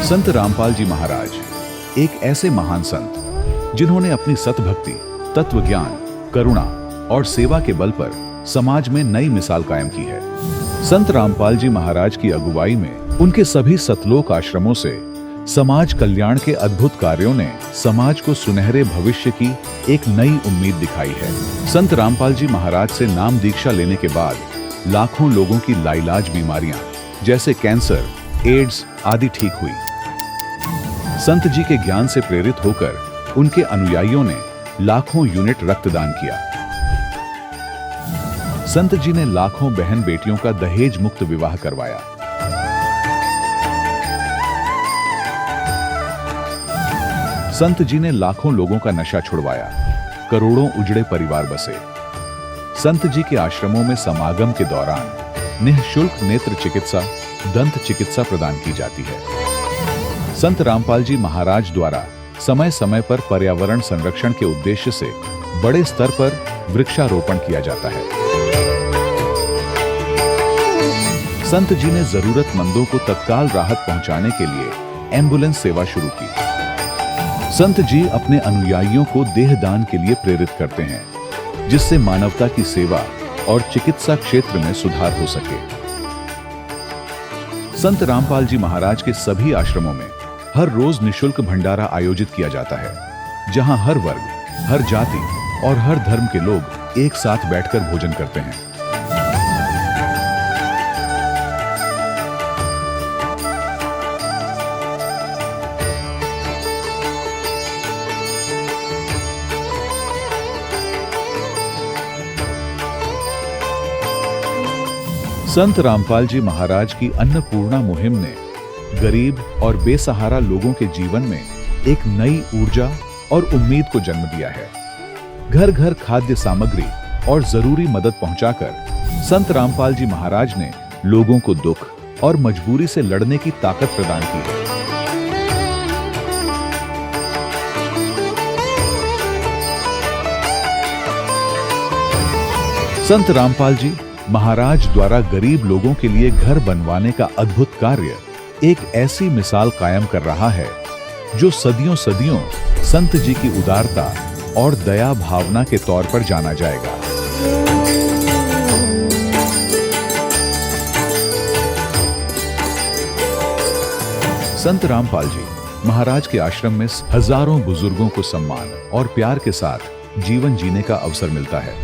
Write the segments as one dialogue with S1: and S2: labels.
S1: संत रामपाल जी महाराज एक ऐसे महान संत जिन्होंने अपनी सतभक्ति, तत्व ज्ञान, करुणा और सेवा के बल पर समाज में नई मिसाल कायम की है। संत रामपाल जी महाराज की अगुवाई में उनके सभी सतलोक आश्रमों से समाज कल्याण के अद्भुत कार्यों ने समाज को सुनहरे भविष्य की एक नई उम्मीद दिखाई है। संत रामपाल जी महाराज से नाम दीक्षा लेने के बाद लाखों लोगों की लाइलाज बीमारियां जैसे कैंसर, एड्स आदि ठीक हुई। संत जी के ज्ञान से प्रेरित होकर उनके अनुयायियों ने लाखों यूनिट रक्तदान किया। संत जी ने लाखों बहन बेटियों का दहेज मुक्त विवाह करवाया। संत जी ने लाखों लोगों का नशा छुड़वाया, करोड़ों उजड़े परिवार बसे। संत जी के आश्रमों में समागम के दौरान निःशुल्क नेत्र चिकित्सा, दंत चिकित्सा प्रदान की जाती है। संत रामपाल जी महाराज द्वारा समय समय पर पर्यावरण संरक्षण के उद्देश्य से बड़े स्तर पर वृक्षारोपण किया जाता है। संत जी ने जरूरतमंदों को तत्काल राहत पहुंचाने के लिए एम्बुलेंस सेवा शुरू की। संत जी अपने अनुयायियों को देहदान के लिए प्रेरित करते हैं, जिससे मानवता की सेवा और चिकित्सा क्षेत्र में सुधार हो सके। संत रामपाल जी महाराज के सभी आश्रमों में हर रोज निःशुल्क भंडारा आयोजित किया जाता है, जहां हर वर्ग, हर जाति और हर धर्म के लोग एक साथ बैठकर भोजन करते हैं। संत रामपाल जी महाराज की अन्नपूर्णा मुहिम ने गरीब और बेसहारा लोगों के जीवन में एक नई ऊर्जा और उम्मीद को जन्म दिया है। घर घर खाद्य सामग्री और जरूरी मदद पहुंचाकर संत रामपाल जी महाराज ने लोगों को दुख और मजबूरी से लड़ने की ताकत प्रदान की है। संत रामपाल जी महाराज द्वारा गरीब लोगों के लिए घर बनवाने का अद्भुत कार्य एक ऐसी मिसाल कायम कर रहा है जो सदियों सदियों संत जी की उदारता और दया भावना के तौर पर जाना जाएगा। संत रामपाल जी महाराज के आश्रम में हजारों बुजुर्गों को सम्मान और प्यार के साथ जीवन जीने का अवसर मिलता है।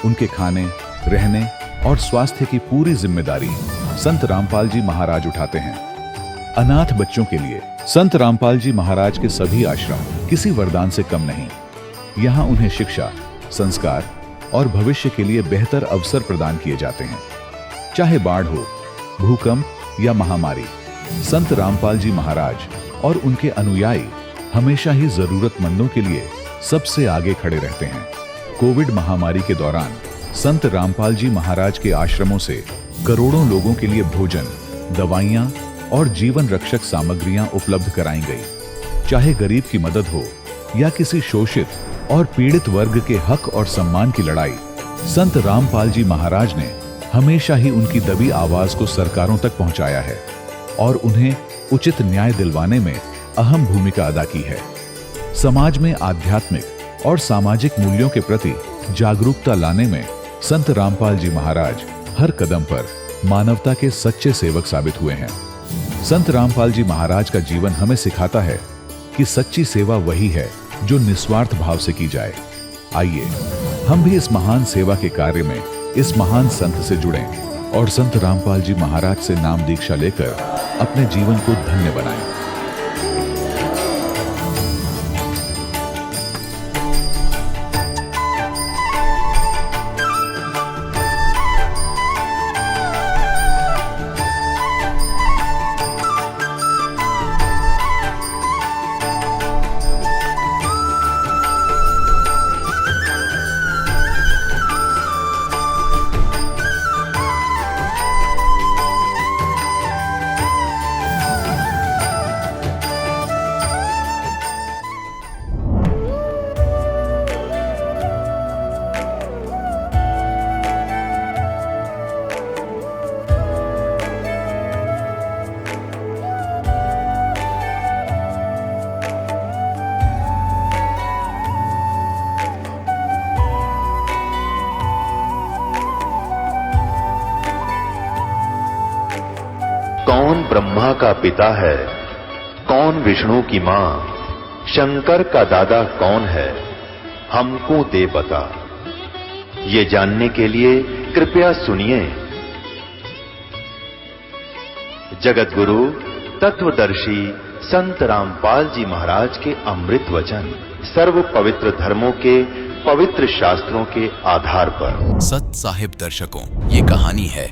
S1: उनके खाने, रहने और स्वास्थ्य की पूरी जिम्मेदारी संत रामपाल जी महाराज उठाते हैं। अनाथ बच्चों के लिए संत रामपाल जी महाराज के सभी आश्रम किसी वरदान से कम नहीं। यहाँ उन्हें शिक्षा, संस्कार और भविष्य के लिए बेहतर अवसर प्रदान किए जाते हैं। चाहे बाढ़ हो, भूकंप या महामारी, संत रामपाल जी महाराज और उनके अनुयायी हमेशा ही जरूरतमंदों के लिए सबसे आगे खड़े रहते हैं। कोविड महामारी के दौरान संत रामपाल जी महाराज के आश्रमों से करोड़ों लोगों के लिए भोजन, दवाइयां और जीवन रक्षक सामग्रियां उपलब्ध कराई गई। चाहे गरीब की मदद हो या किसी शोषित और पीड़ित वर्ग के हक और सम्मान की लड़ाई, संत रामपाल जी महाराज ने हमेशा ही उनकी दबी आवाज को सरकारों तक पहुंचाया है और उन्हें उचित न्याय दिलवाने में अहम भूमिका अदा की है। समाज में आध्यात्मिक और सामाजिक मूल्यों के प्रति जागरूकता लाने में संत रामपाल जी महाराज हर कदम पर मानवता के सच्चे सेवक साबित हुए हैं। संत रामपाल जी महाराज का जीवन हमें सिखाता है कि सच्ची सेवा वही है जो निस्वार्थ भाव से की जाए। आइए हम भी इस महान सेवा के कार्य में इस महान संत से जुड़ें और संत रामपाल जी महाराज से नाम दीक्षा लेकर अपने जीवन को धन्य बनाएं।
S2: ब्रह्मा का पिता है, कौन विष्णु की मां, शंकर का दादा कौन है, हमको दे बता। ये जानने के लिए कृपया सुनिए। जगत गुरु तत्वदर्शी संत रामपाल जी महाराज के अमृत वचन सर्व पवित्र धर्मों के पवित्र शास्त्रों के आधार पर।
S3: सत साहिब दर्शकों, ये कहानी है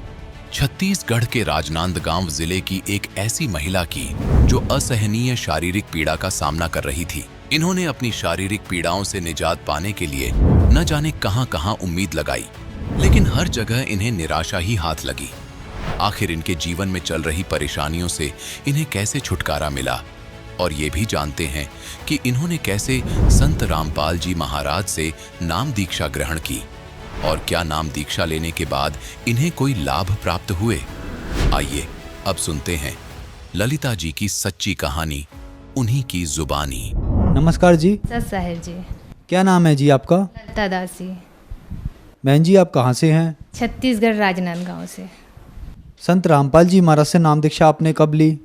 S3: छत्तीसगढ़ के राजनांदगांव जिले की एक ऐसी महिला की जो असहनीय शारीरिक पीड़ा का सामना कर रही थी। इन्होंने अपनी शारीरिक पीड़ाओं से निजात पाने के लिए न जाने कहां-कहां उम्मीद लगाई, लेकिन हर जगह इन्हें निराशा ही हाथ लगी। आखिर इनके जीवन में चल रही परेशानियों से इन्हें कैसे छुटकारा मिला, और ये भी जानते हैं कि इन्होंने कैसे संत रामपाल जी महाराज से नाम दीक्षा ग्रहण की, और क्या नाम दीक्षा लेने के बाद इन्हें कोई लाभ प्राप्त हुए। आइए अब सुनते हैं ललिता जी की सच्ची कहानी, उन्हीं की जुबानी।
S4: नमस्कार जी।
S5: सत साहिब जी।
S4: क्या नाम है जी आपका?
S5: ललिता दासी।
S4: बहन जी, आप कहाँ से हैं?
S5: छत्तीसगढ़ राजनांदगांव से।
S4: संत रामपाल जी महाराज से नाम दीक्षा आपने कब ली?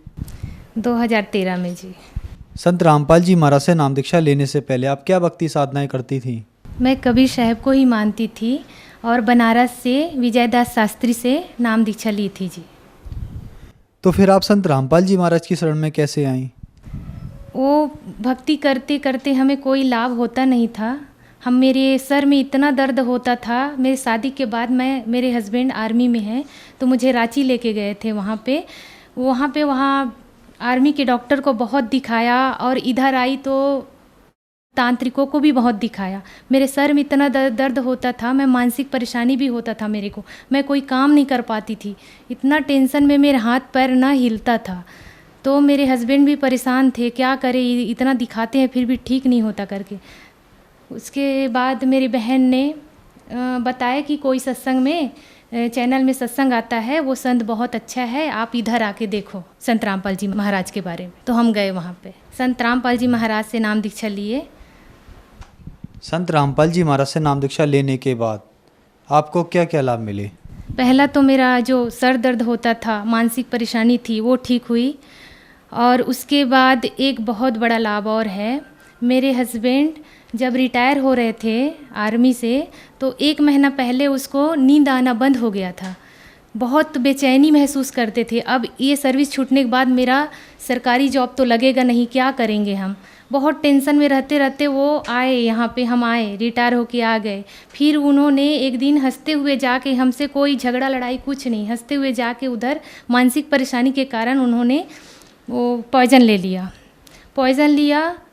S5: 2013 में जी।
S4: संत रामपाल जी महाराज से नाम दीक्षा लेने से पहले आप क्या भक्ति साधनाएं करती थी?
S5: मैं कबीर साहब को ही मानती थी और बनारस से विजयदास शास्त्री से नाम दीक्षा ली थी जी।
S4: तो फिर आप संत रामपाल जी महाराज की शरण में कैसे आईं?
S5: वो भक्ति करते करते हमें कोई लाभ होता नहीं था। मेरे सर में इतना दर्द होता था। मेरे शादी के बाद मेरे हस्बैंड आर्मी में हैं, तो मुझे रांची लेके गए थे। वहाँ आर्मी के डॉक्टर को बहुत दिखाया, और इधर आई तो तांत्रिकों को भी बहुत दिखाया। मेरे सर में इतना दर्द होता था, मैं मानसिक परेशानी भी होता था मेरे को। मैं कोई काम नहीं कर पाती थी, इतना टेंशन में मेरे हाथ पैर ना हिलता था। तो मेरे हस्बैंड भी परेशान थे, क्या करें, इतना दिखाते हैं फिर भी ठीक नहीं होता करके। उसके बाद मेरी बहन ने बताया कि कोई सत्संग में चैनल में सत्संग आता है, वो संत बहुत अच्छा है, आप इधर आके देखो संत रामपाल जी महाराज के बारे में। तो हम गए वहाँ पे, संत रामपाल जी महाराज से नाम दीक्षा लिए।
S4: संत रामपाल जी महाराज से नाम दीक्षा लेने के बाद आपको क्या क्या लाभ मिले?
S5: पहला तो मेरा जो सर दर्द होता था, मानसिक परेशानी थी, वो ठीक हुई। और उसके बाद एक बहुत बड़ा लाभ और है। मेरे हस्बैंड जब रिटायर हो रहे थे आर्मी से, तो 1 महीना पहले उसको नींद आना बंद हो गया था। बहुत बेचैनी महसूस करते थे। अब ये सर्विस छूटने के बाद मेरा सरकारी जॉब तो लगेगा नहीं, क्या करेंगे हम। बहुत टेंशन में रहते रहते वो आए यहाँ पे, हम आए, रिटायर होके आ गए। फिर उन्होंने एक दिन हंसते हुए जाके, हमसे कोई झगड़ा लड़ाई कुछ नहीं, हंसते हुए जाके उधर मानसिक परेशानी के कारण उन्होंने वो पॉइज़न ले लिया।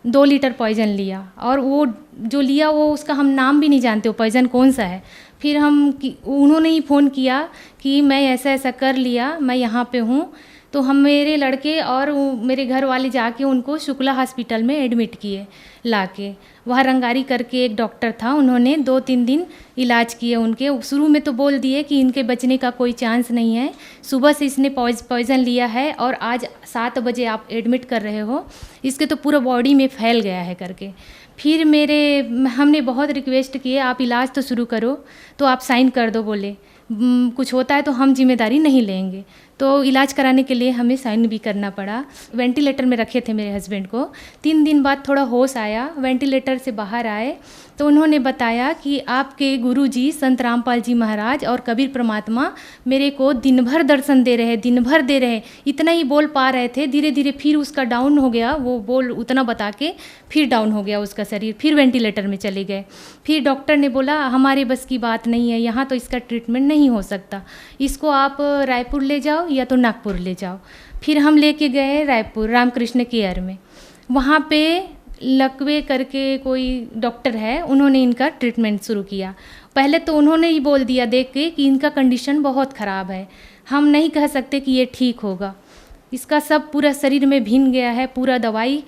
S5: 2 लीटर पॉइज़न लिया, और वो जो लिया वो उसका हम नाम भी नहीं जानते वो पॉइज़न कौन सा है। फिर उन्होंने ही फ़ोन किया कि मैं ऐसा ऐसा कर लिया, मैं यहाँ पे हूँ। तो मेरे लड़के और मेरे घर वाले जाके उनको शुक्ला हॉस्पिटल में एडमिट किए लाके। वहाँ रंगारी करके एक डॉक्टर था, उन्होंने 2-3 दिन इलाज किए उनके। शुरू में तो बोल दिए कि इनके बचने का कोई चांस नहीं है, सुबह से इसने पॉइज़न लिया है और आज 7 बजे आप एडमिट कर रहे हो, इसके तो पूरा बॉडी में फैल गया है करके। फिर हमने बहुत रिक्वेस्ट किए, आप इलाज तो शुरू करो, तो आप साइन कर दो, बोले कुछ होता है तो हम जिम्मेदारी नहीं लेंगे। तो इलाज कराने के लिए हमें साइन भी करना पड़ा। वेंटिलेटर में रखे थे मेरे हस्बैंड को। 3 दिन बाद थोड़ा होश आया, वेंटिलेटर से बाहर आए तो उन्होंने बताया कि आपके गुरुजी संत रामपाल जी महाराज और कबीर परमात्मा मेरे को दिन भर दर्शन दे रहे, दिन भर दे रहे। इतना ही बोल पा रहे थे, धीरे धीरे फिर उसका डाउन हो गया, वो बोल उतना बता के फिर डाउन हो गया उसका शरीर, फिर वेंटिलेटर में चले गए। फिर डॉक्टर ने बोला हमारे बस की बात नहीं है, यहाँ तो इसका ट्रीटमेंट नहीं हो सकता, इसको आप रायपुर ले जाओ या तो नागपुर ले जाओ। फिर हम लेके गए रायपुर रामकृष्ण केयर में। वहाँ पे लकवे करके कोई डॉक्टर है, उन्होंने इनका ट्रीटमेंट शुरू किया। पहले तो उन्होंने ही बोल दिया देख के कि इनका कंडीशन बहुत ख़राब है, हम नहीं कह सकते कि ये ठीक होगा, इसका सब पूरा शरीर में भिन गया है, पूरा दवाई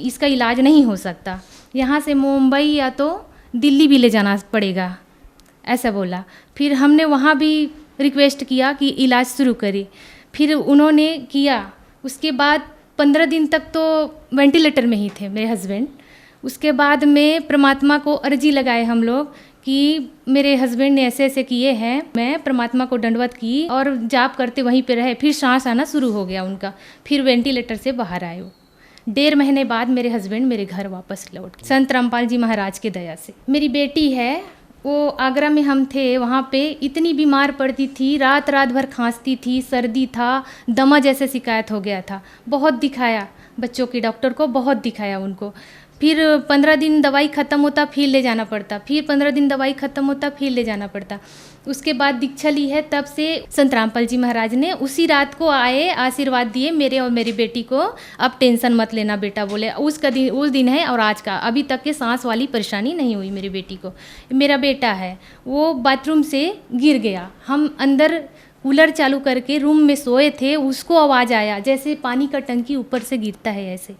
S5: इसका इलाज नहीं हो सकता, यहाँ से मुंबई या तो दिल्ली भी ले जाना पड़ेगा, ऐसा बोला। फिर हमने वहाँ भी रिक्वेस्ट किया कि इलाज शुरू करें, फिर उन्होंने किया। उसके बाद 15 दिन तक तो वेंटिलेटर में ही थे मेरे हस्बैंड। उसके बाद में परमात्मा को अर्जी लगाए हम लोग कि मेरे हस्बैंड ने ऐसे ऐसे किए हैं। मैं परमात्मा को दंडवत की और जाप करते वहीं पे रहे। फिर सांस आना शुरू हो गया उनका, फिर वेंटिलेटर से बाहर आए वो। 1.5 महीने बाद मेरे हस्बैंड मेरे घर वापस लौट गए, संत रामपाल जी महाराज के दया से। मेरी बेटी है, वो आगरा में हम थे, वहाँ पे इतनी बीमार पड़ती थी, रात रात भर खांसती थी, सर्दी था, दमा जैसे शिकायत हो गया था। बहुत दिखाया बच्चों के डॉक्टर को, बहुत दिखाया उनको। फिर 15 दिन दवाई ख़त्म होता फिर ले जाना पड़ता, फिर 15 दिन दवाई ख़त्म होता फिर ले जाना पड़ता। उसके बाद दीक्षा ली है, तब से संत रामपाल जी महाराज ने उसी रात को आए, आशीर्वाद दिए मेरे और मेरी बेटी को। अब टेंशन मत लेना बेटा, बोले उसका दिन उस दिन है और आज का। अभी तक के सांस वाली परेशानी नहीं हुई मेरी बेटी को। मेरा बेटा है, वो बाथरूम से गिर गया। हम अंदर कूलर चालू करके रूम में सोए थे, उसको आवाज़ आया जैसे पानी का टंकी ऊपर से गिरता है, ऐसे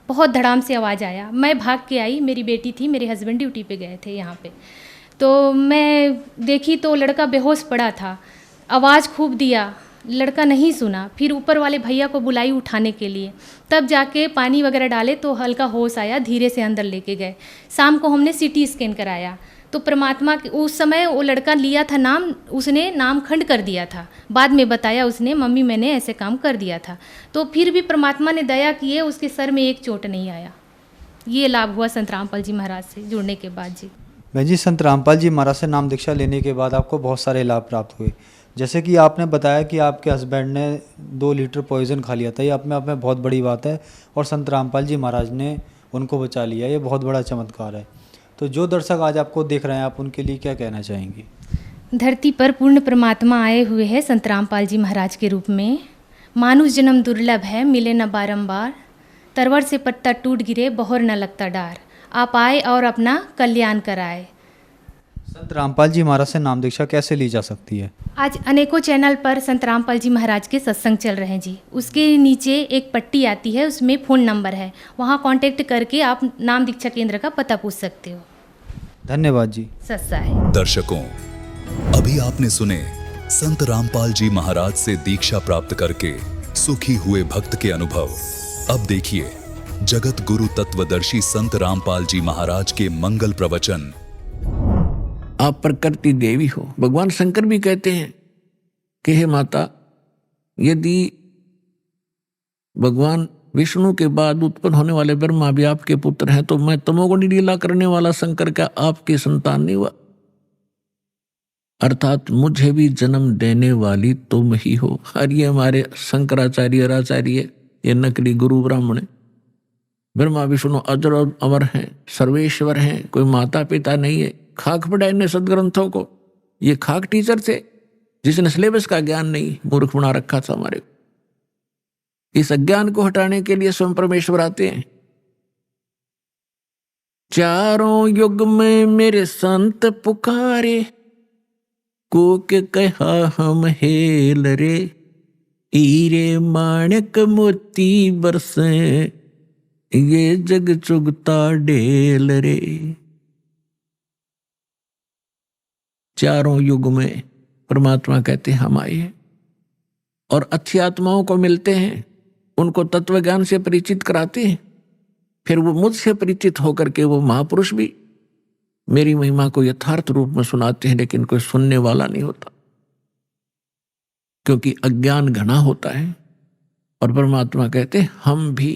S5: बहुत धड़ाम से आवाज़ आया। मैं भाग के आई, मेरी बेटी थी, मेरे हस्बैंड ड्यूटी पे गए थे यहाँ पे। तो मैं देखी तो लड़का बेहोश पड़ा था, आवाज़ खूब दिया, लड़का नहीं सुना। फिर ऊपर वाले भैया को बुलाई उठाने के लिए, तब जाके पानी वगैरह डाले तो हल्का होश आया, धीरे से अंदर लेके गए। शाम को हमने सीटी स्कैन कराया तो परमात्मा उस समय वो लड़का लिया था नाम, उसने नाम खंड कर दिया था। बाद में बताया उसने, मम्मी मैंने ऐसे काम कर दिया था। तो फिर भी परमात्मा ने दया की है, उसके सर में एक चोट नहीं आया। ये लाभ हुआ संत रामपाल जी महाराज से जुड़ने के बाद जी।
S4: बहन जी, संत रामपाल जी महाराज से नाम दीक्षा लेने के बाद आपको बहुत सारे लाभ प्राप्त हुए। जैसे कि आपने बताया कि आपके हस्बैंड ने 2 लीटर पॉइजन खा लिया था, ये अपने आप में बहुत बड़ी बात है, और संत रामपाल जी महाराज ने उनको बचा लिया, ये बहुत बड़ा चमत्कार है। तो जो दर्शक आज आपको देख रहे हैं, आप उनके लिए क्या कहना चाहेंगी?
S5: धरती पर पूर्ण परमात्मा आए हुए हैं संत रामपाल जी महाराज के रूप में। मानुष जन्म दुर्लभ है, मिले न बारंबार, तरवर से पत्ता टूट गिरे, बहोर न लगता डार। आप आए और अपना कल्याण कराए।
S4: संत रामपाल जी महाराज से नाम दीक्षा कैसे ली जा सकती है?
S5: आज अनेकों चैनल पर संत रामपाल जी महाराज के सत्संग चल रहे हैं जी। उसके नीचे एक पट्टी आती है, उसमें फ़ोन नंबर है, वहाँ कांटेक्ट करके आप नाम दीक्षा केंद्र का पता पूछ सकते हो।
S4: धन्यवाद जी।
S5: सस्ता है।
S6: दर्शकों, अभी आपने सुने संत रामपाल जी महाराज से दीक्षा प्राप्त करके सुखी हुए भक्त के अनुभव। अब देखिए जगत गुरु तत्वदर्शी संत रामपाल जी महाराज के मंगल प्रवचन।
S7: आप प्रकृति देवी हो। भगवान शंकर भी कहते हैं कि हे माता, यदि भगवान विष्णु के बाद उत्पन्न होने वाले ब्रह्मा भी आपके पुत्र हैं, तो मैं तमोगुणी लीला करने वाला शंकर का आपकी संतान नहीं हुआ? अर्थात मुझे भी जन्म देने वाली तुम ही हो। और ये हमारे शंकराचार्य आचार्य, ये नकली गुरु ब्राह्मण है। ब्रह्मा विष्णु अजर और अमर हैं, सर्वेश्वर हैं, कोई माता पिता नहीं है। खाक पढ़ा इन्हें सदग्रंथों को। ये खाक टीचर थे जिसने सिलेबस का ज्ञान नहीं, मूर्ख बना रखा था हमारे को। इस अज्ञान को हटाने के लिए स्वयं परमेश्वर आते हैं। चारों युग में मेरे संत पुकारे, कोक कहा हम हेल रे, हीरे माणक मोती बरसे, ये जग चुगता ढेल रे। चारों युग में परमात्मा कहते हैं हम आए हैं और अच्छी आत्माओं को मिलते हैं, उनको तत्व ज्ञान से परिचित कराते हैं। फिर वो मुझसे परिचित होकर के वो महापुरुष भी मेरी महिमा को यथार्थ रूप में सुनाते हैं, लेकिन कोई सुनने वाला नहीं होता, क्योंकि अज्ञान घना होता है। और परमात्मा कहते हैं हम भी,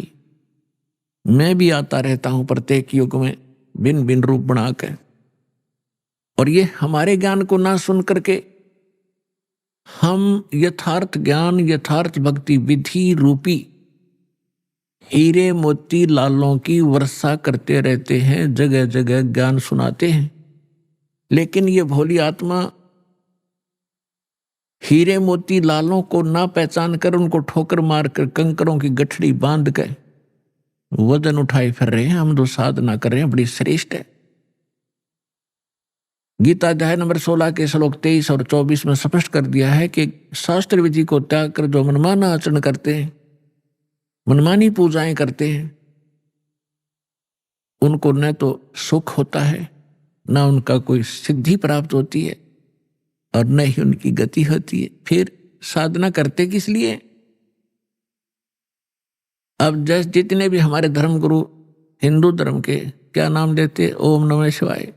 S7: मैं भी आता रहता हूं प्रत्येक युग में भिन्न भिन्न रूप बनाकर। और ये हमारे ज्ञान को ना सुन करके हम यथार्थ ज्ञान, यथार्थ भक्ति विधि रूपी हीरे मोती लालों की वर्षा करते रहते हैं, जगह जगह ज्ञान सुनाते हैं। लेकिन ये भोली आत्मा हीरे मोती लालों को ना पहचान कर उनको ठोकर मारकर कंकरों की गठड़ी बांध कर वजन उठाए फिर रहे हैं। हम तो साधना कर रहे हैं, बड़ी श्रेष्ठ है। गीता अध्याय नंबर 16 के श्लोक 23 और 24 में स्पष्ट कर दिया है कि शास्त्र विधि को त्याग कर जो मनमाना आचरण करते हैं, मनमानी पूजाएं करते हैं, उनको न तो सुख होता है, न उनका कोई सिद्धि प्राप्त होती है, और न ही उनकी गति होती है। फिर साधना करते किस लिए? अब जैसे जितने भी हमारे धर्म गुरु हिंदू धर्म के क्या नाम देते, ओम नमः शिवाय,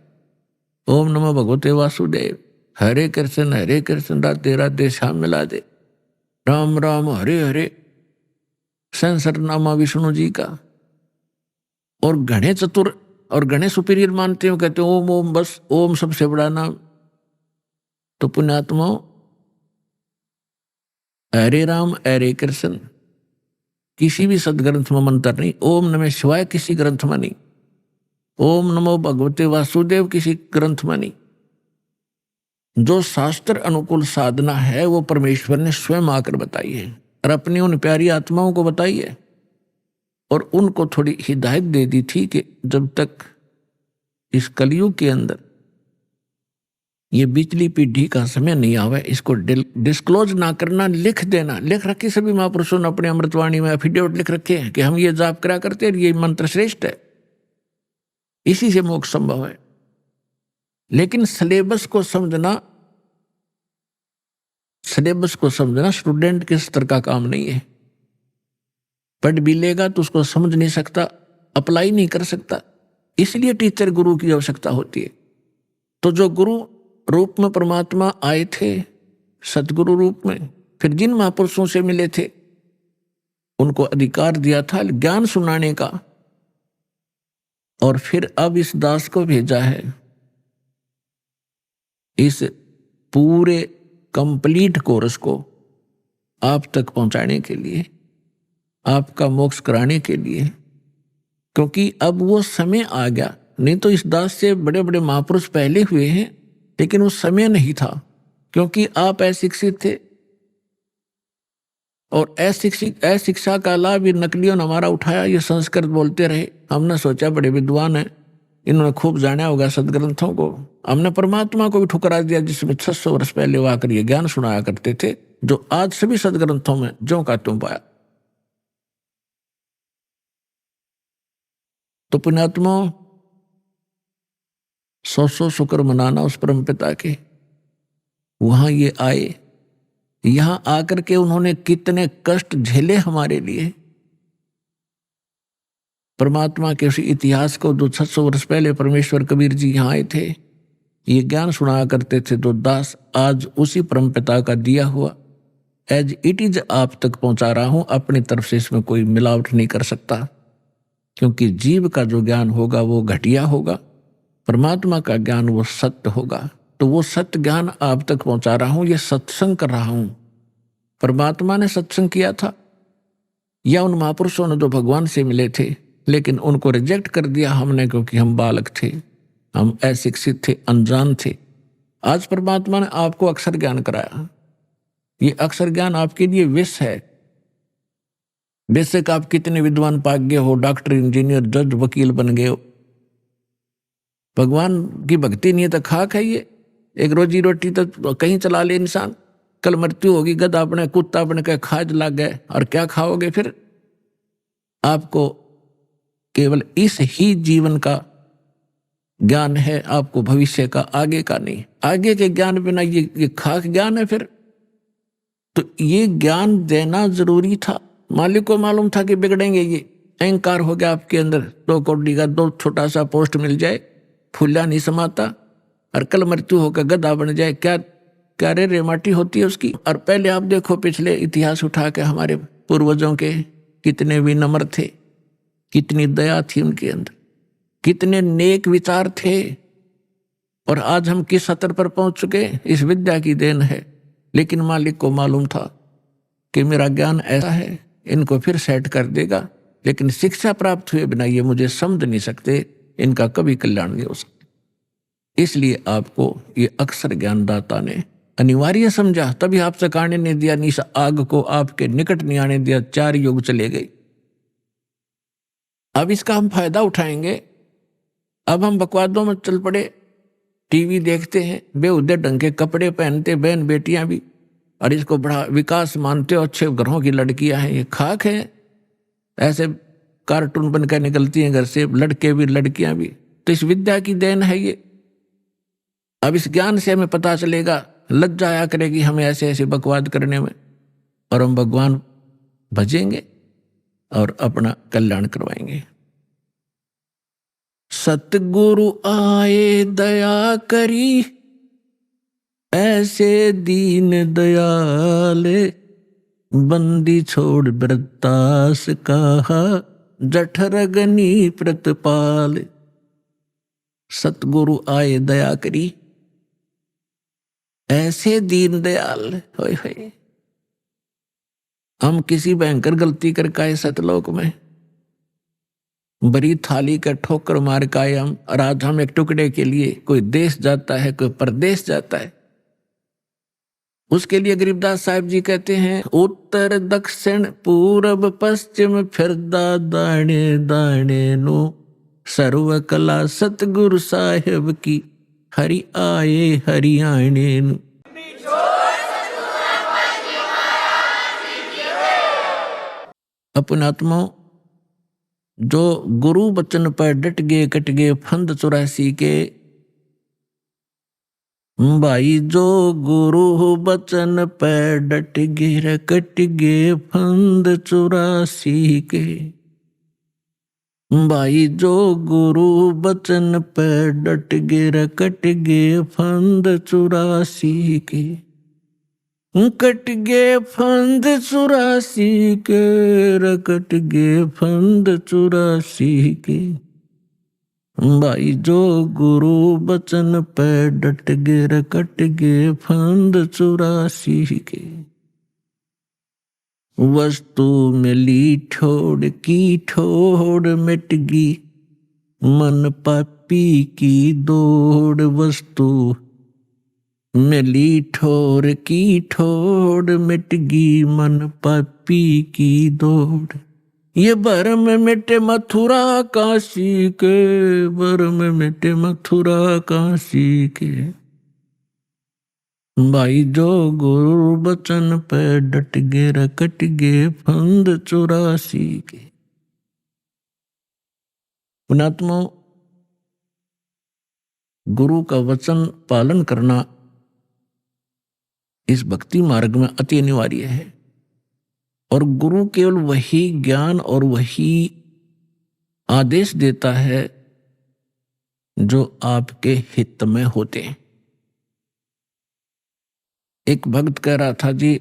S7: ओम नमो भगवते वासुदेव, हरे कृष्ण राधे राधे श्याम मिला दे, राम राम हरे हरे, सहस्रनामा विष्णु जी का। और घने चतुर और घने सुपीरियर मानते हो, कहते हो ओम ओम, बस ओम सबसे बड़ा नाम। तो पुण्यात्मा, हरे राम हरे कृष्ण किसी भी सदग्रंथ में मंत्र नहीं, ओम नमः शिवाय किसी ग्रंथ में नहीं, ओम नमो भगवते वासुदेव किसी ग्रंथ में नहीं। जो शास्त्र अनुकूल साधना है वो परमेश्वर ने स्वयं आकर बताई है और अपनी उन प्यारी आत्माओं को बताई है। और उनको थोड़ी हिदायत दे दी थी कि जब तक इस कलयुग के अंदर ये बिजली पीढ़ी का समय नहीं आवे, इसको डिस्क्लोज ना करना, लिख देना। लिख रखी सभी महापुरुषों ने अपने अमृतवाणी में एफिडेविट लिख रखे हैं कि हम ये जाप करा करते हैं, ये मंत्र श्रेष्ठ है, इसी से मोक्ष संभव है। लेकिन सिलेबस को समझना स्टूडेंट के स्तर का काम नहीं है। पढ़ भी लेगा तो उसको समझ नहीं सकता, अप्लाई नहीं कर सकता। इसलिए टीचर गुरु की आवश्यकता होती है। तो जो गुरु रूप में परमात्मा आए थे, सतगुरु रूप में, फिर जिन महापुरुषों से मिले थे उनको अधिकार दिया था ज्ञान सुनाने का, और फिर अब इस दास को भेजा है इस पूरे कंप्लीट कोर्स को आप तक पहुंचाने के लिए, आपका मोक्ष कराने के लिए। क्योंकि अब वो समय आ गया, नहीं तो इस दास से बड़े बड़े महापुरुष पहले हुए हैं, लेकिन वो समय नहीं था, क्योंकि आप अशिक्षित थे। और अशिक्षा का लाभ भी नकलियों ने हमारा उठाया, ये संस्कृत बोलते रहे। हमने सोचा बड़े विद्वान हैं, इन्होंने खूब जाना होगा सदग्रंथों को। हमने परमात्मा को भी ठुकरा दिया, जिसमें 600 वर्ष पहले वो आकर ये ज्ञान सुनाया करते थे, जो आज सभी सदग्रंथों में ज्यों का त्यों पाया। तो पुण्यात्मा, 100 शुक्र मनाना उस परम पिता के। वहां ये आए, यहां आकर के उन्होंने कितने कष्ट झेले हमारे लिए। परमात्मा के उसी इतिहास को जो 600 वर्ष पहले परमेश्वर कबीर जी यहाँ आए थे, ये ज्ञान सुनाया करते थे, तो दास आज उसी परम पिता का दिया हुआ एज इट इज आप तक पहुंचा रहा हूं। अपनी तरफ से इसमें कोई मिलावट नहीं कर सकता, क्योंकि जीव का जो ज्ञान होगा वो घटिया होगा, परमात्मा का ज्ञान वो सत्य होगा। तो वो सत्य ज्ञान आप तक पहुंचा रहा हूं, ये सत्संग कर रहा हूं। परमात्मा ने सत्संग किया था, या उन महापुरुषों ने जो भगवान से मिले थे, लेकिन उनको रिजेक्ट कर दिया हमने, क्योंकि हम बालक थे, हम अशिक्षित थे, अनजान थे। आज परमात्मा ने आपको अक्षर ज्ञान कराया। ये अक्षर ज्ञान आपके लिए विष है। बेशक आप कितने विद्वान पाक गए हो, डॉक्टर, इंजीनियर, जज, वकील बन गए हो, भगवान की भक्ति नहीं है तो खा खाइए। एक रोजी रोटी तो कहीं चला ले इंसान, कल मृत्यु होगी, गधा अपने कुत्ता अपने कहे खाज लग गए, और क्या खाओगे फिर? आपको केवल इस ही जीवन का ज्ञान है, आपको भविष्य का, आगे का नहीं। आगे के ज्ञान बिना ये खाक ज्ञान है फिर। तो ये ज्ञान देना जरूरी था। मालिक को मालूम था कि बिगड़ेंगे, ये अहंकार हो गया आपके अंदर। 2 कौड़ी का 2 छोटा सा पोस्ट मिल जाए, फूला नहीं समाता, और कल मृत्यु होकर गधा बन जाए, क्या रे माटी होती है उसकी। और पहले आप देखो पिछले इतिहास उठा के, हमारे पूर्वजों के कितने विनम्र थे, कितनी दया थी उनके अंदर, कितने नेक विचार थे। और आज हम किस स्तर पर पहुंच चुके, इस विद्या की देन है। लेकिन मालिक को मालूम था कि मेरा ज्ञान ऐसा है, इनको फिर सेट कर देगा, लेकिन शिक्षा प्राप्त हुए बिना ये मुझे समझ नहीं सकते, इनका कभी कल्याण नहीं हो सकता। इसलिए आपको ये अक्षर ज्ञानदाता ने अनिवार्य समझा, तभी आपसे काटने नहीं दिया, निस आग को आपके निकट नहीं आने दिया। 4 युग चले गए। अब इसका हम फायदा उठाएंगे। अब हम बकवादों में चल पड़े, टीवी देखते हैं, बेहुदे ढंग के कपड़े पहनते बहन बेटियां भी, और इसको बड़ा विकास मानते हो, अच्छे घरों की लड़कियां हैं, ये खाक है। ऐसे कार्टून बनकर निकलती हैं घर से, लड़के भी लड़कियां भी। तो इस विद्या की देन है ये। अब इस ज्ञान से हमें पता चलेगा, लज्जा आया करेगी हमें ऐसे ऐसे बकवाद करने में, और हम भगवान भजेंगे और अपना कल्याण करवाएंगे। सतगुरु आए दया करी, ऐसे दीन दयाले, बंदी छोड़ वृत्तास कहा, जठरगनी प्रतिपाल। सतगुरु आए दया करी, ऐसे दीन दयाल। होय होय, हम किसी भयंकर गलती करके आए सतलोक में, बड़ी थाली का ठोकर मार के आए हम, और आज हम एक टुकड़े के लिए कोई देश जाता है, कोई परदेश जाता है। उसके लिए गरीबदास साहिब जी कहते हैं, उत्तर दक्षिण पूरब पश्चिम फिरदा दाणे दाणे नो, सर्व कला सतगुरु साहिब की, हरि आए हरियाणे नु। अपन आत्माओं, जो गुरु बचन पर डट गए कट गए फंद 84 के, भाई जो गुरु बचन पे डट गए कट गए फंद 84 के, भाई जो गुरु बचन पे डट गए कट गए फंद 84 के, कट गए फंद 84 के, कट गए फंद 84 के, भाई जो गुरु बचन पे डट गए कट गए फंद 84 के। वस्तु मिली ठोड़ की ठोड़ मिट गई, मन पापी की दौड़। वस्तु मिली ठोर की ठोड़ मिट गई, मन पापी की दौड़। ये भरम मिटे मथुरा काशी के, भरम मिटे मथुरा काशी के, भाई जो गुरु बचन पे डट गए कट गए फंद 84 के। पुणात्मा, गुरु का वचन पालन करना इस भक्ति मार्ग में अति अनिवार्य है, और गुरु केवल वही ज्ञान और वही आदेश देता है जो आपके हित में होते हैं। एक भक्त कह रहा था जी,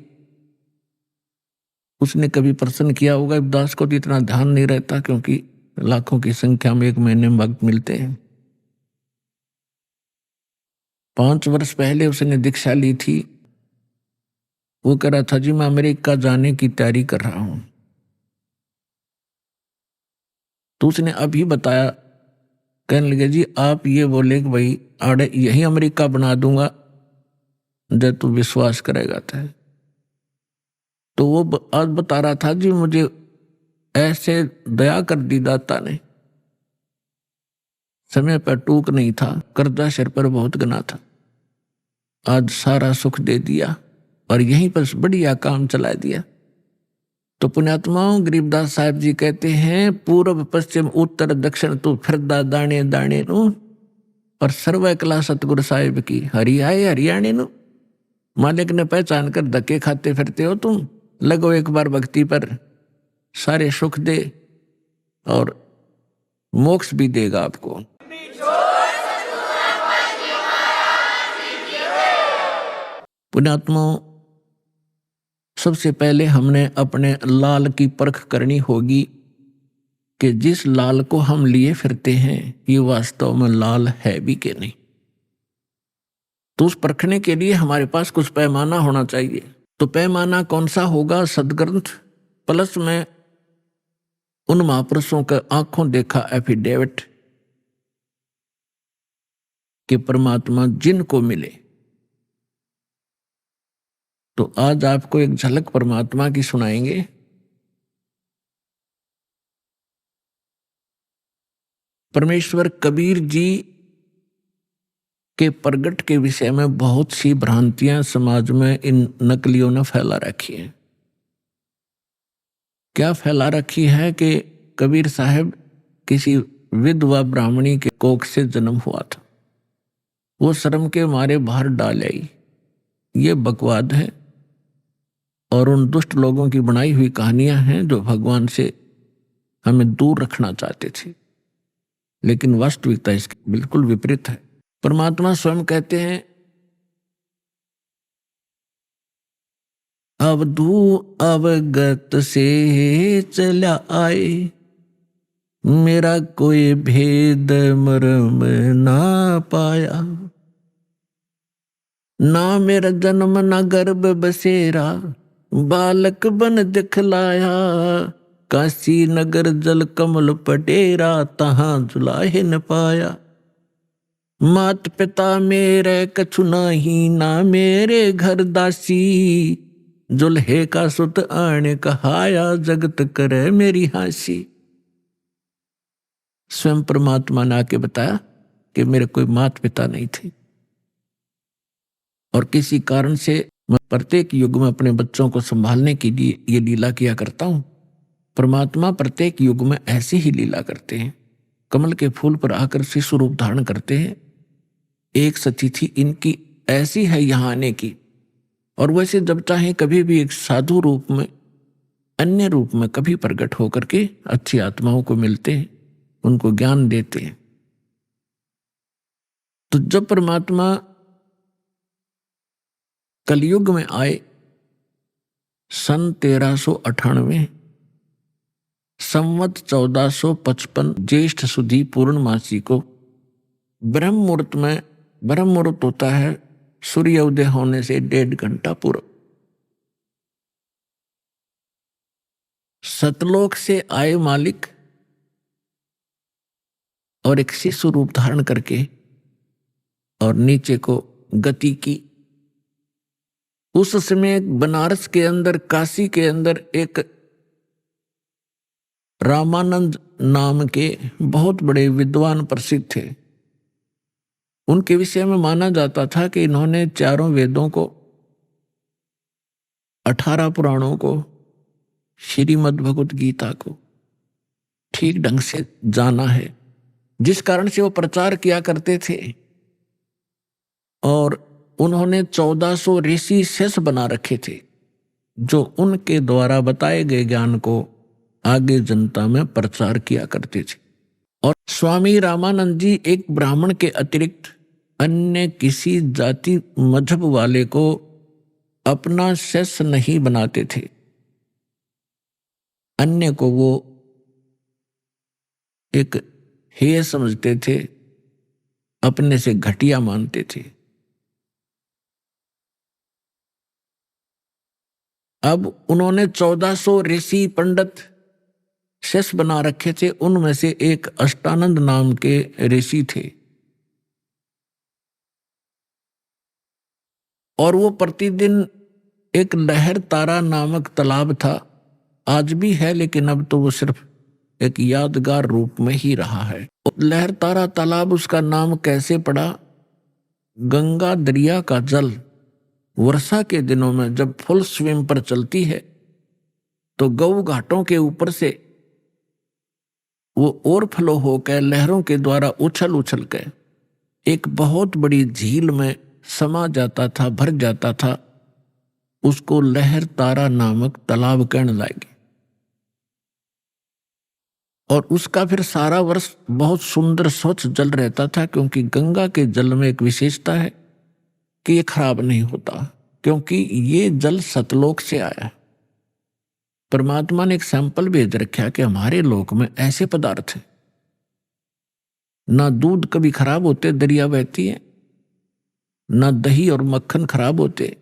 S7: उसने कभी प्रश्न किया होगा, इब्दास को तो इतना ध्यान नहीं रहता क्योंकि लाखों की संख्या में एक महीने में भक्त मिलते हैं। 5 वर्ष पहले उसने दीक्षा ली थी। वो कह रहा था जी, मैं अमेरिका जाने की तैयारी कर रहा हूं। तो उसने अभी बताया, कहने लगे जी आप ये बोले कि भाई आड़े यही अमेरिका बना दूंगा जब तू विश्वास करेगा तो वो आज बता रहा था जी, मुझे ऐसे दया कर दी दाता ने, समय पर टूक नहीं था, कर्जा सिर पर बहुत गना था, आज सारा सुख दे दिया और यहीं पर बढ़िया काम चला दिया। तो पुण्यात्माओं, गरीबदास साहिब जी कहते हैं, पूर्व पश्चिम उत्तर दक्षिण तू फिरदा दाने दाने नु, और सर्व कला सतगुरु साहिब की, हरि आए हरियाणे नु। मालिक ने पहचान कर धक्के खाते फिरते हो तुम, लगो एक बार भक्ति पर, सारे सुख दे और मोक्ष भी देगा आपको। पुण्यात्माओं, सबसे पहले हमने अपने लाल की परख करनी होगी कि जिस लाल को हम लिए फिरते हैं ये वास्तव में लाल है भी कि नहीं। तो उस परखने के लिए हमारे पास कुछ पैमाना होना चाहिए। तो पैमाना कौन सा होगा? सदग्रंथ प्लस में उन महापुरुषों का आंखों देखा एफिडेविट कि परमात्मा जिनको मिले। तो आज आपको एक झलक परमात्मा की सुनाएंगे। परमेश्वर कबीर जी के प्रगट के विषय में बहुत सी भ्रांतियां समाज में इन नकलियों ने फैला रखी है। क्या फैला रखी है कि कबीर साहब किसी विधवा ब्राह्मणी के कोख से जन्म हुआ था, वो शर्म के मारे बाहर डाल आई। ये बकवाद है और उन दुष्ट लोगों की बनाई हुई कहानियां हैं जो भगवान से हमें दूर रखना चाहते थे। लेकिन वास्तविकता इसकी बिल्कुल विपरीत है। परमात्मा स्वयं कहते हैं, अवधू अवगत से चला आए, मेरा कोई भेद मर्म ना पाया। ना मेरा जन्म ना गर्भ बसेरा, बालक बन दिखलाया। काशी नगर जल कमल पटेरा, तहां जुलाहे न पाया। मात पिता मेरे कछु नाही, ना मेरे घर दासी। जुल्हे का सुत आने कहाया, जगत करे मेरी हासी। स्वयं परमात्मा ने आके बताया कि मेरे कोई मात पिता नहीं थे, और किसी कारण से मैं प्रत्येक युग में अपने बच्चों को संभालने के लिए ये लीला किया करता हूं। परमात्मा प्रत्येक युग में ऐसे ही लीला करते हैं। कमल के फूल पर आकर शिशु रूप धारण करते हैं। एक सतिथि इनकी ऐसी है यहाँ आने की, और वैसे जब चाहे कभी भी एक साधु रूप में, अन्य रूप में कभी प्रकट होकर के अच्छी आत्माओं को मिलते हैं, उनको ज्ञान देते हैं। तो जब परमात्मा कलयुग में आए सन 1398, संवत 1455 ज्येष्ठ सुदी पूर्णमासी को ब्रह्म मुहूर्त में, ब्रह्म मुहूर्त होता है सूर्य उदय होने से 1.5 घंटा पूर्व, सतलोक से आए मालिक और एक शिशु रूप धारण करके और नीचे को गति की। उस समय बनारस के अंदर, काशी के अंदर एक रामानंद नाम के बहुत बड़े विद्वान प्रसिद्ध थे। उनके विषय में माना जाता था कि इन्होंने चारों वेदों को, 18 पुराणों को, श्रीमद् भगवत गीता को ठीक ढंग से जाना है, जिस कारण से वो प्रचार किया करते थे। और उन्होंने 1400 ऋषि शेष बना रखे थे, जो उनके द्वारा बताए गए ज्ञान को आगे जनता में प्रचार किया करते थे। और स्वामी रामानंद जी एक ब्राह्मण के अतिरिक्त अन्य किसी जाति मजहब वाले को अपना शिष्य नहीं बनाते थे। अन्य को वो एक हेय समझते थे, अपने से घटिया मानते थे। अब उन्होंने 1400 ऋषि पंडित शिष्य बना रखे थे। उनमें से एक अष्टानंद नाम के ऋषि थे, और वो प्रतिदिन एक लहर तारा नामक तालाब था, आज भी है, लेकिन अब तो वो सिर्फ एक यादगार रूप में ही रहा है। लहर तारा तालाब उसका नाम कैसे पड़ा? गंगा दरिया का जल वर्षा के दिनों में जब फुल स्विम पर चलती है तो गौ घाटों के ऊपर से वो ओवरफ्लो होकर लहरों के द्वारा उछल उछल कर एक बहुत बड़ी झील में समा जाता था, भर जाता था। उसको लहर तारा नामक तालाब कहने लगे, और उसका फिर सारा वर्ष बहुत सुंदर स्वच्छ जल रहता था, क्योंकि गंगा के जल में एक विशेषता है कि ये खराब नहीं होता, क्योंकि ये जल सतलोक से आया। परमात्मा ने एक सैंपल भेज रखा कि हमारे लोक में ऐसे पदार्थ हैं, ना दूध कभी खराब होते, दरिया बहती है, ना दही और मक्खन खराब होते।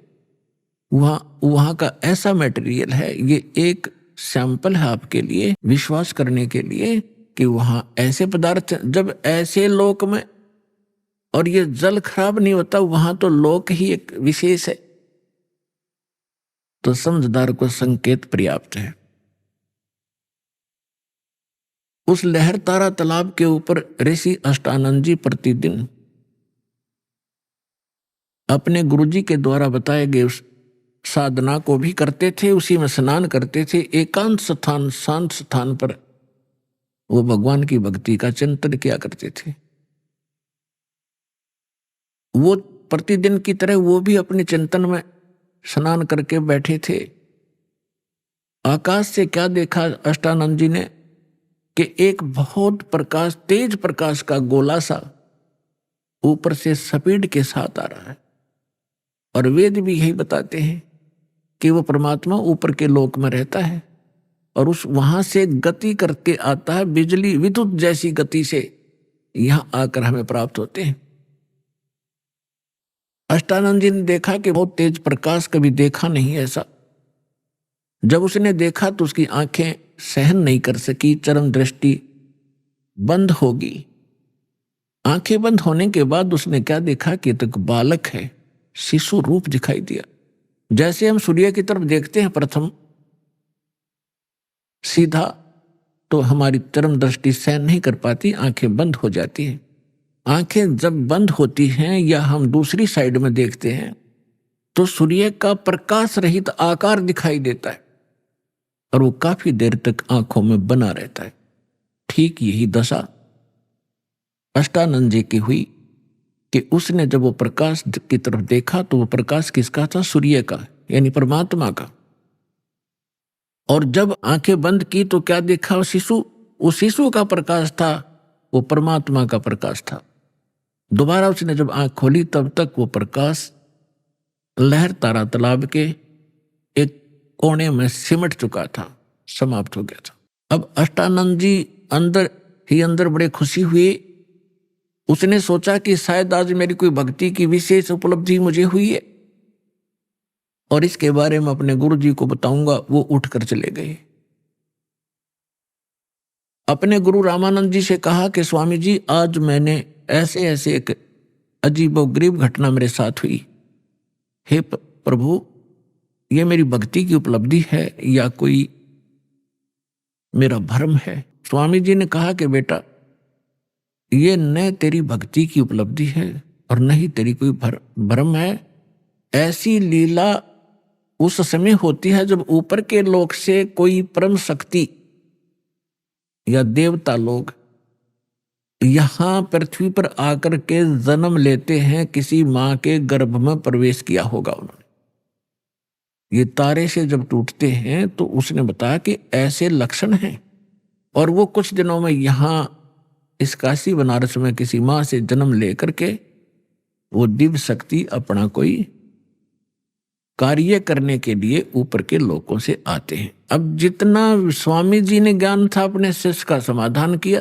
S7: वहां का ऐसा मटेरियल है। ये एक सैंपल है आपके लिए, विश्वास करने के लिए कि वहां ऐसे पदार्थ, जब ऐसे लोक में और ये जल खराब नहीं होता, वहां तो लोक ही एक विशेष है, तो समझदार को संकेत पर्याप्त है। उस लहर तारा तालाब के ऊपर ऋषि अष्टानंद जी प्रतिदिन अपने गुरुजी के द्वारा बताए गए उस साधना को भी करते थे, उसी में स्नान करते थे। एकांत स्थान, शांत स्थान पर वो भगवान की भक्ति का चिंतन किया करते थे। वो प्रतिदिन की तरह वो भी अपने चिंतन में स्नान करके बैठे थे। आकाश से क्या देखा अष्टानंद जी ने कि एक बहुत प्रकाश, तेज प्रकाश का गोला सा ऊपर से स्पीड के साथ आ रहा है। और वेद भी यही बताते हैं कि वो परमात्मा ऊपर के लोक में रहता है और उस वहां से गति करके आता है, बिजली विद्युत जैसी गति से यहां आकर हमें प्राप्त होते हैं। अष्टानंद जी ने देखा कि बहुत तेज प्रकाश कभी देखा नहीं ऐसा। जब उसने देखा तो उसकी आंखें सहन नहीं कर सकी, चरम दृष्टि बंद होगी। आंखें बंद होने के बाद उसने क्या देखा कि तो एक बालक है, शिशु रूप दिखाई दिया। जैसे हम सूर्य की तरफ देखते हैं प्रथम सीधा, तो हमारी चरम दृष्टि सहन नहीं कर पाती, आंखें बंद हो जाती हैं। आंखें जब बंद होती हैं या हम दूसरी साइड में देखते हैं तो सूर्य का प्रकाश रहित आकार दिखाई देता है और वो काफी देर तक आंखों में बना रहता है। ठीक यही दशा अष्टानंद जी की हुई कि उसने जब वो प्रकाश की तरफ देखा तो वो प्रकाश किसका था? सूर्य का, यानी परमात्मा का। और जब आंखें बंद की तो क्या देखा? शिशु, उस शिशु का प्रकाश था, वो परमात्मा का प्रकाश था। दोबारा उसने जब आंख खोली तब तक वो प्रकाश लहर तारा तालाब के एक कोने में सिमट चुका था, समाप्त हो गया था। अब अष्टानंद जी अंदर ही अंदर बड़े खुशी हुए। उसने सोचा कि शायद आज मेरी कोई भक्ति की विशेष उपलब्धि मुझे हुई है और इसके बारे में अपने गुरु जी को बताऊंगा। वो उठकर चले गए। अपने गुरु रामानंद जी से कहा कि स्वामी जी, आज मैंने ऐसे ऐसे एक अजीबोगरीब घटना मेरे साथ हुई। हे प्रभु, ये मेरी भक्ति की उपलब्धि है या कोई मेरा भ्रम है? स्वामी जी ने कहा कि बेटा, ये न तेरी भक्ति की उपलब्धि है और न ही तेरी कोई भ्रम है। ऐसी लीला उस समय होती है जब ऊपर के लोक से कोई परम शक्ति या देवता लोग यहां पृथ्वी पर आकर के जन्म लेते हैं। किसी मां के गर्भ में प्रवेश किया होगा उन्होंने। ये तारे से जब टूटते हैं तो उसने बताया कि ऐसे लक्षण हैं। और वो कुछ दिनों में यहां इस काशी बनारस में किसी मां से जन्म लेकर के वो दिव्य शक्ति अपना कोई कार्य करने के लिए ऊपर के लोकों से आते हैं। अब जितना स्वामी जी ने ज्ञान था अपने शिष्य का समाधान किया,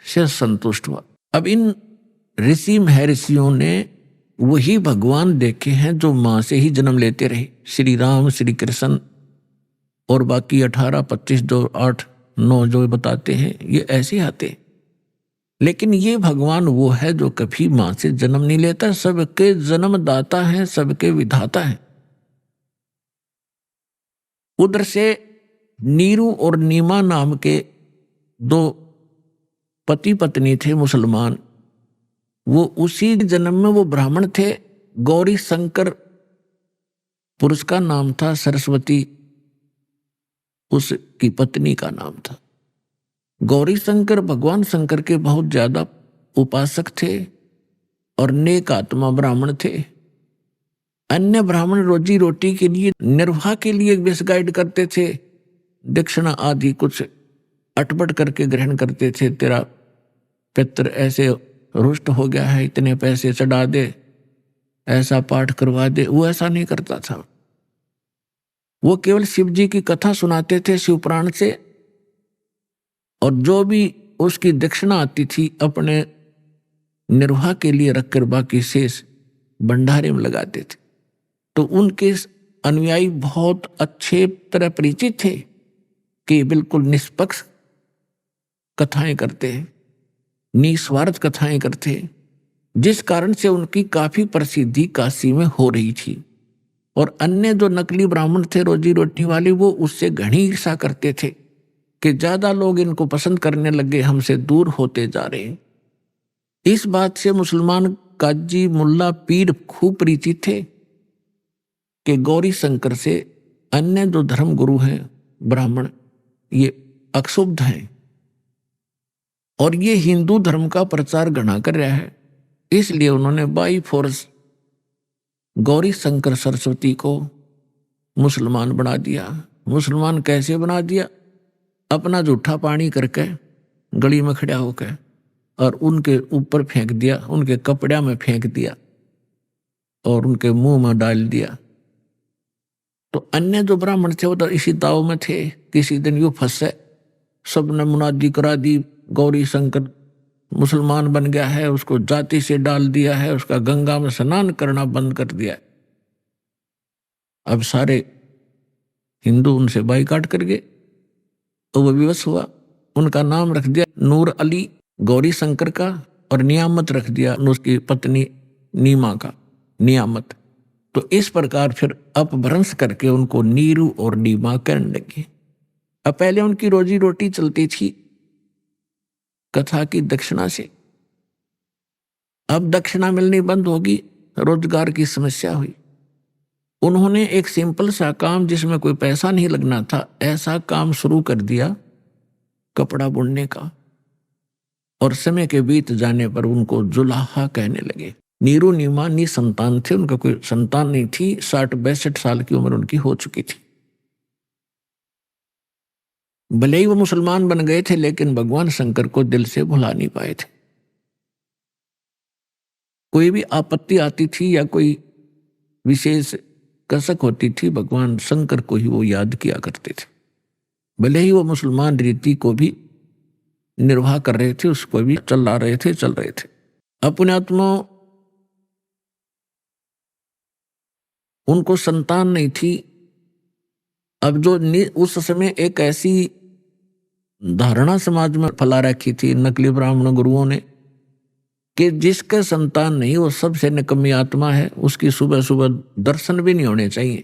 S7: शिष्य संतुष्ट हुआ। अब इन ऋषि महर्षियों ने वही भगवान देखे हैं जो मां से ही जन्म लेते रहे। श्री राम, श्री कृष्ण और बाकी 18, 25, जो 8, 9 जो बताते हैं, ये ऐसे आते हैं। लेकिन ये भगवान वो है जो कभी मां से जन्म नहीं लेता, सबके जन्मदाता है, सबके विधाता है। उधर से नीरू और नीमा नाम के 2 पति पत्नी थे मुसलमान। वो उसी जन्म में वो ब्राह्मण थे। गौरी शंकर पुरुष का नाम था, सरस्वती उसकी पत्नी का नाम था। गौरी शंकर भगवान शंकर के बहुत ज्यादा उपासक थे और नेक आत्मा ब्राह्मण थे। अन्य ब्राह्मण रोजी रोटी के लिए, निर्वाह के लिए बेस गाइड करते थे, दक्षिणा आदि कुछ अटपट करके ग्रहण करते थे। तेरा पितर ऐसे रुष्ट हो गया है, इतने पैसे चढ़ा दे, ऐसा पाठ करवा दे। वो ऐसा नहीं करता था। वो केवल शिव जी की कथा सुनाते थे शिवपुराण से, और जो भी उसकी दक्षिणा आती थी अपने निर्वाह के लिए रखकर बाकी शेष भंडारे में लगाते थे। तो उनके अनुयायी बहुत अच्छे तरह परिचित थे कि बिल्कुल निष्पक्ष कथाएं करते हैं, निस्वार्थ कथाएं करते हैं, जिस कारण से उनकी काफी प्रसिद्धि काशी में हो रही थी। और अन्य जो नकली ब्राह्मण थे रोजी रोटी वाले, वो उससे घनी ईर्षा करते थे कि ज्यादा लोग इनको पसंद करने लगे, हमसे दूर होते जा रहे हैं। इस बात से मुसलमान काजी, मुल्ला, पीर खूब परिचित थे कि गौरी शंकर से अन्य जो धर्म गुरु हैं ब्राह्मण, ये अक्षुब्ध हैं और ये हिंदू धर्म का प्रचार घना कर रहा है। इसलिए उन्होंने बाई फोर्स गौरी शंकर सरस्वती को मुसलमान बना दिया। मुसलमान कैसे बना दिया? अपना जूठा पानी करके गली में खड़ा होकर और उनके ऊपर फेंक दिया, उनके कपड़े में फेंक दिया और उनके मुंह में डाल दिया। तो अन्य जो ब्राह्मण थे वो तो इसी दाव में थे, किसी दिन यूं फंसे, सबने मुनादी करा दी, गौरी शंकर मुसलमान बन गया है, उसको जाति से डाल दिया है, उसका गंगा में स्नान करना बंद कर दिया है। अब सारे हिंदू उनसे बाइकाट कर गए, तो वो विवश हुआ। उनका नाम रख दिया नूर अली गौरी शंकर का, और नियामत रख दिया उसकी पत्नी नीमा का, नियामत। तो इस प्रकार फिर अपभ्रंश करके उनको नीरू और नीमा कहने लगे। अब पहले उनकी रोजी रोटी चलती थी कथा की दक्षिणा से, अब दक्षिणा मिलनी बंद होगी, रोजगार की समस्या हुई। उन्होंने एक सिंपल सा काम जिसमें कोई पैसा नहीं लगना था, ऐसा काम शुरू कर दिया कपड़ा बुनने का, और समय के बीत जाने पर उनको जुलाहा कहने लगे। नीरू नीमा निसंतान थे, उनका कोई संतान नहीं थी, 60-62 साल की उम्र उनकी हो चुकी थी। भले ही वो मुसलमान बन गए थे, लेकिन भगवान शंकर को दिल से भुला नहीं पाए थे। कोई भी आपत्ति आती थी या कोई विशेष कसक होती थी, भगवान शंकर को ही वो याद किया करते थे। भले ही वो मुसलमान रीति को भी निर्वाह कर रहे थे, उसको भी चल रहे थे। अपने आत्मा उनको संतान नहीं थी। अब जो उस समय एक ऐसी धारणा समाज में फैला रखी थी नकली ब्राह्मण गुरुओं ने कि जिसके संतान नहीं वो सबसे निकम्मी आत्मा है, उसकी सुबह सुबह दर्शन भी नहीं होने चाहिए।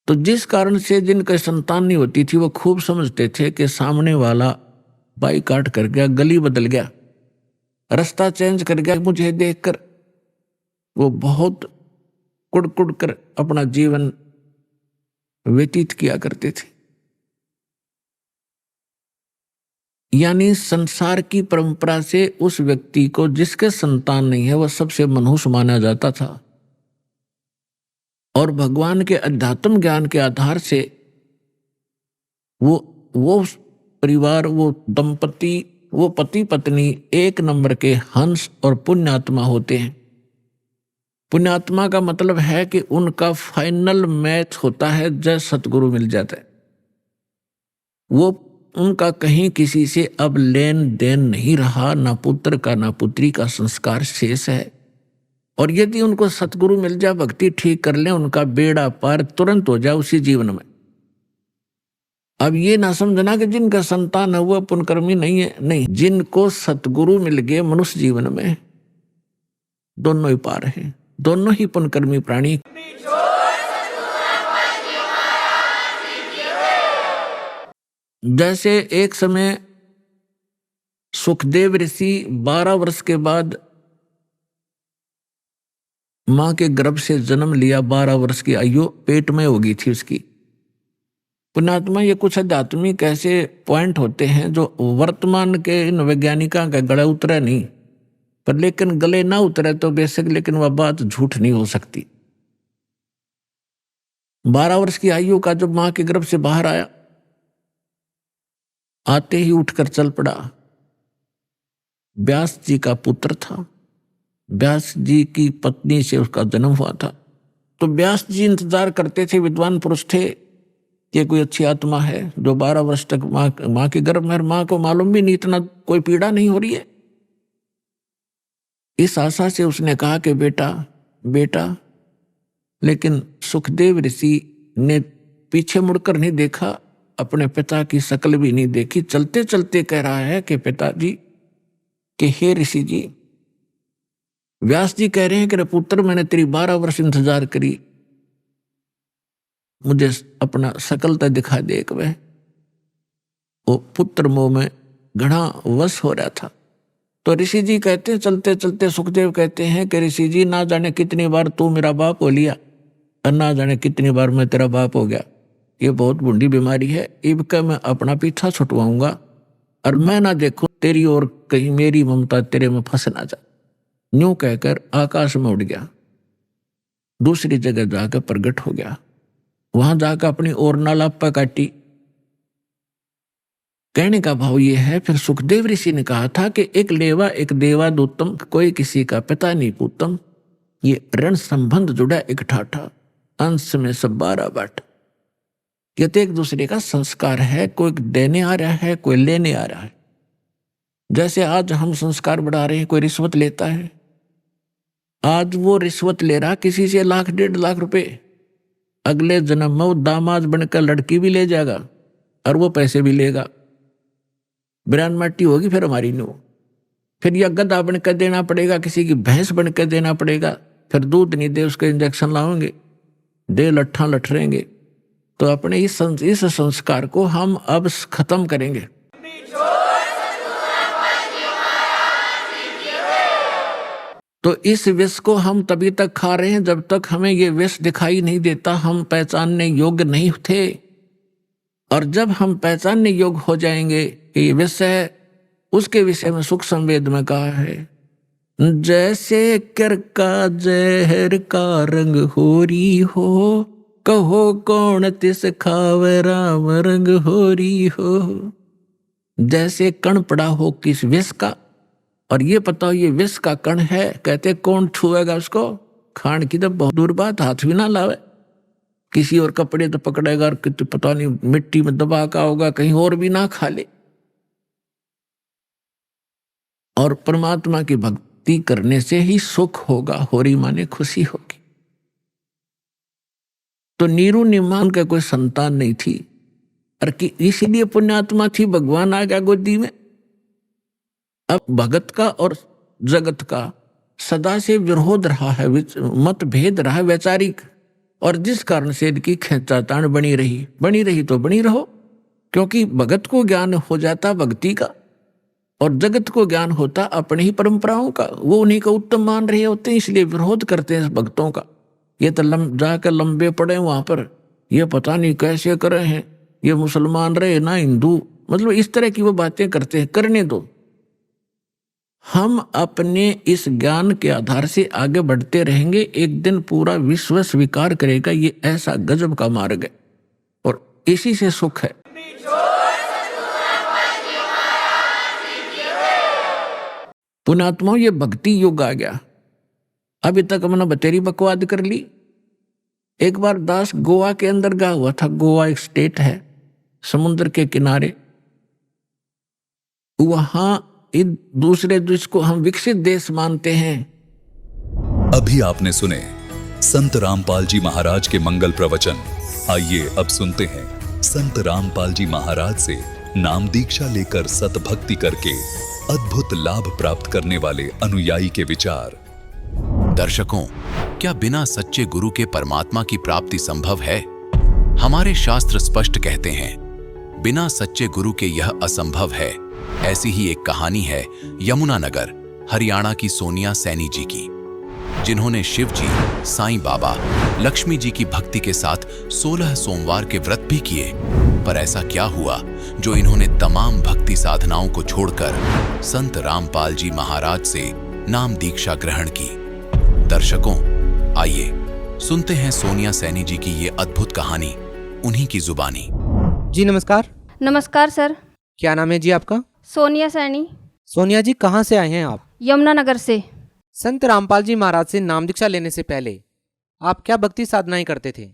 S7: तो जिस कारण से जिनके संतान नहीं होती थी वो खूब समझते थे कि सामने वाला बाइकाट कर गया, गली बदल गया, रास्ता चेंज कर गया। मुझे देखकर वो बहुत कुड़ कर अपना जीवन व्यतीत किया करते थे। यानी संसार की परंपरा से उस व्यक्ति को जिसके संतान नहीं है वह सबसे मनहूस माना जाता था, और भगवान के अध्यात्म ज्ञान के आधार से वो परिवार, वो दंपति, वो पति पत्नी एक नंबर के हंस और पुण्यात्मा होते हैं। पुण्यात्मा का मतलब है कि उनका फाइनल मैच होता है जय सतगुरु मिल जाता है। वो उनका कहीं किसी से अब लेन देन नहीं रहा, ना पुत्र का ना पुत्री का संस्कार शेष है। और यदि उनको सतगुरु मिल जाए, भक्ति ठीक कर ले, उनका बेड़ा पार तुरंत हो जाए उसी जीवन में। अब ये ना समझना कि जिनका संतान है वो पुण्यकर्मी नहीं है, नहीं, जिनको सतगुरु मिल गए मनुष्य जीवन में, दोनों ही पार हैं, दोनों ही पुण्यकर्मी प्राणी। जैसे एक समय सुखदेव ऋषि 12 वर्ष के बाद मां के गर्भ से जन्म लिया, 12 वर्ष की आयु पेट में होगी थी उसकी। पुण्यात्मा, ये कुछ आध्यात्मिक ऐसे पॉइंट होते हैं जो वर्तमान के इन वैज्ञानिकों का गले उतरे नहीं, पर लेकिन गले ना उतरे तो बेशक, लेकिन वह बात झूठ नहीं हो सकती। 12 वर्ष की आयु का जब मां के गर्भ से बाहर आया, आते ही उठकर चल पड़ा। व्यास जी का पुत्र था, व्यास जी की पत्नी से उसका जन्म हुआ था। तो व्यास जी इंतजार करते थे, विद्वान पुरुष थे, कि कोई अच्छी आत्मा है जो 12 वर्ष तक माँ के गर्भ में, माँ को मालूम भी नहीं, इतना कोई पीड़ा नहीं हो रही है। इस आशा से उसने कहा कि बेटा बेटा, लेकिन सुखदेव ऋषि ने पीछे मुड़कर नहीं देखा, अपने पिता की शक्ल भी नहीं देखी, चलते चलते कह रहा है कि पिताजी, कि हे ऋषि जी, व्यास जी कह रहे हैं कि पुत्र, मैंने तेरी 12 वर्ष इंतजार करी, मुझे अपना शकलता दिखा दे। एक वह वो पुत्र मोह में घना वश हो रहा था। तो ऋषि जी कहते हैं, चलते चलते सुखदेव कहते हैं कि ऋषि जी, ना जाने कितनी बार तू मेरा बाप हो लिया और ना जाने कितनी बार मैं तेरा बाप हो गया। ये बहुत बूढ़ी बीमारी है, इबका मैं अपना पीछा छुटवाऊंगा और मैं ना देखूं तेरी और कहीं मेरी ममता तेरे में फंस ना जा। न्यू कहकर आकाश में उड़ गया, दूसरी जगह जाकर प्रकट हो गया। वहां जाकर अपनी और नालापा काटी कहने का भाव ये है, फिर सुखदेव ऋषि ने कहा था कि एक लेवा एक देवा दूतम, कोई किसी का पिता नहीं पूतम। ये ऋण संबंध जुड़ा एक ठाठा, अंश में सब 12 बाट। ये तो एक दूसरे का संस्कार है, कोई देने आ रहा है, कोई लेने आ रहा है। जैसे आज हम संस्कार बढ़ा रहे हैं, कोई रिश्वत लेता है, आज वो रिश्वत ले रहा किसी से 1 लाख 1.5 लाख रुपए, अगले जन्म में वो दामाद बनकर लड़की भी ले जाएगा और वो पैसे भी लेगा। बिरान मट्टी होगी फिर हमारी नो, फिर यह गधा बनकर देना पड़ेगा, किसी की भैंस बनकर देना पड़ेगा, फिर दूध नहीं दे उसके इंजेक्शन लाओगे, दे लट्ठा लठरेंगे। तो अपने इस संस्कार को हम अब खत्म करेंगे। तो इस विष को हम तभी तक खा रहे हैं जब तक हमें ये विष दिखाई नहीं देता, हम पहचानने योग्य नहीं थे। और जब हम पहचानने योग्य हो जाएंगे कि ये विष है, उसके विषय में सुख संवेद में कहा है, जैसे कर का जहर का रंग होरी हो, कहो कौन तिस खावे राम रंग होरी हो। जैसे कण पड़ा हो किस विष का, और ये पता हो ये विष का कण है, कहते कौन छुएगा उसको, खान की तो बहुत दूर बात, हाथ भी ना लावे, किसी और कपड़े तो पकड़ेगा और पता नहीं मिट्टी में दबा का होगा, कहीं और भी ना खा ले। और परमात्मा की भक्ति करने से ही सुख होगा, होरी माने खुशी होगी। तो नीरू निमान का कोई संतान नहीं थी, और इसीलिए पुण्यात्मा थी, भगवान आ गया गोदी में। अब भगत का और जगत का सदा से विरोध रहा है, मतभेद रहा है वैचारिक, और जिस कारण से इनकी खींचातान बनी रही तो बनी रहो, क्योंकि भगत को ज्ञान हो जाता भक्ति का और जगत को ज्ञान होता अपनी ही परंपराओं का। वो उन्हीं को उत्तम मान रहे होते हैं, इसलिए विरोध करते हैं भक्तों का। ये तो जाकर लंबे पड़े वहां पर, ये पता नहीं कैसे करे हैं, ये मुसलमान रहे ना हिंदू, मतलब इस तरह की वो बातें करते हैं। करने दो, हम अपने इस ज्ञान के आधार से आगे बढ़ते रहेंगे, एक दिन पूरा विश्व स्वीकार करेगा ये ऐसा गजब का मार्ग है, और इसी से सुख है। पुण्यात्माओं, ये भक्ति युग आ गया। अभी तक हमने बतेरी बकवाद कर ली। एक बार दास गोवा के अंदर गया हुआ था। गोवा एक स्टेट है समुद्र के किनारे, वहां दूसरे देश को हम विकसित देश मानते हैं।
S6: अभी आपने सुने संत रामपाल जी महाराज के मंगल प्रवचन। आइए अब सुनते हैं संत रामपाल जी महाराज से नाम दीक्षा लेकर सतभक्ति करके अद्भुत लाभ प्राप्त करने वाले अनुयायी के विचार।
S3: दर्शकों, क्या बिना सच्चे गुरु के परमात्मा की प्राप्ति संभव है? हमारे शास्त्र स्पष्ट कहते हैं, बिना सच्चे गुरु के यह असंभव है। ऐसी ही एक कहानी है यमुनानगर, हरियाणा की सोनिया सैनी जी की, जिन्होंने शिव जी, साईं बाबा, लक्ष्मी जी की भक्ति के साथ 16 सोमवार के व्रत भी किए। पर ऐसा क्या हुआ जो इन्होंने तमाम भक्ति साधनाओं को छोड़कर संत रामपाल जी महाराज से नाम दीक्षा ग्रहण की? दर्शकों, आइए सुनते हैं सोनिया सैनी जी की ये अद्भुत कहानी उन्हीं की जुबानी।
S8: जी नमस्कार।
S9: नमस्कार सर।
S8: क्या नाम है जी आपका?
S9: सोनिया सैनी।
S8: सोनिया जी, कहाँ से आए हैं आप?
S9: यमुनानगर से।
S8: संत रामपाल जी महाराज से नाम दीक्षा लेने से पहले आप क्या भक्ति साधनाएं करते थे?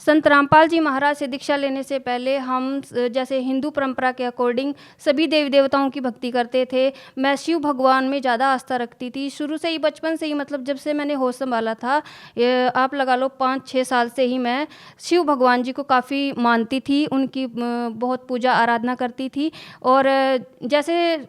S9: संत रामपाल जी महाराज से दीक्षा लेने से पहले हम जैसे हिंदू परंपरा के अकॉर्डिंग सभी देवी देवताओं की भक्ति करते थे। मैं शिव भगवान में ज़्यादा आस्था रखती थी शुरू से ही, बचपन से ही, मतलब जब से मैंने होश संभाला था, आप लगा लो 5-6 साल से ही मैं शिव भगवान जी को काफ़ी मानती थी, उनकी बहुत पूजा आराधना करती थी। और जैसे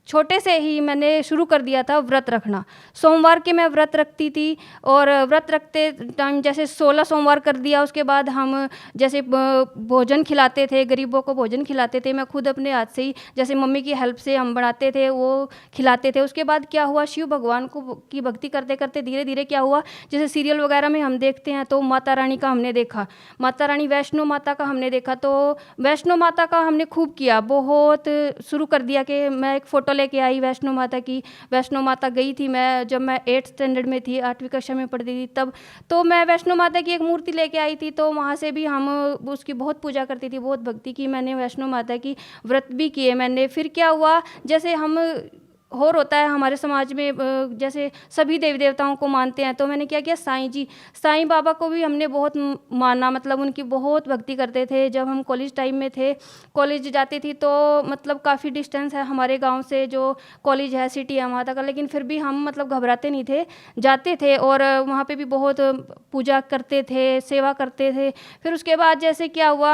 S9: छोटे से ही मैंने शुरू कर दिया था व्रत रखना। सोमवार के मैं व्रत रखती थी, और व्रत रखते टाइम जैसे 16 सोमवार कर दिया, उसके बाद हम जैसे भोजन खिलाते थे, गरीबों को भोजन खिलाते थे। मैं खुद अपने हाथ से ही, जैसे मम्मी की हेल्प से हम बनाते थे, वो खिलाते थे। उसके बाद क्या हुआ, शिव भगवान को की भक्ति करते करते धीरे धीरे क्या हुआ, जैसे सीरियल वगैरह में हम देखते हैं तो माता रानी का हमने देखा, माता रानी वैष्णो माता का हमने देखा, तो वैष्णो माता का हमने खूब किया, बहुत शुरू कर दिया कि मैं एक फ़ोटो लेके आई वैष्णो माता की। वैष्णो माता गई थी मैं, जब मैं 8th स्टैंडर्ड में थी, 8वीं कक्षा में पढ़ती थी तब। तो मैं वैष्णो माता की एक मूर्ति लेके आई थी, तो वहाँ से भी हम उसकी बहुत पूजा करती थी, बहुत भक्ति की मैंने वैष्णो माता की, व्रत भी किए मैंने। फिर क्या हुआ, जैसे हम और होता है हमारे समाज में, जैसे सभी देवी देवताओं को मानते हैं, तो मैंने क्या किया, साईं बाबा को भी हमने बहुत माना, मतलब उनकी बहुत भक्ति करते थे। जब हम कॉलेज टाइम में थे, कॉलेज जाती थी तो मतलब काफ़ी डिस्टेंस है हमारे गांव से, जो कॉलेज है सिटी है वहाँ तक, लेकिन फिर भी हम मतलब घबराते नहीं थे, जाते थे और वहाँ पे भी बहुत पूजा करते थे, सेवा करते थे। फिर उसके बाद जैसे क्या हुआ,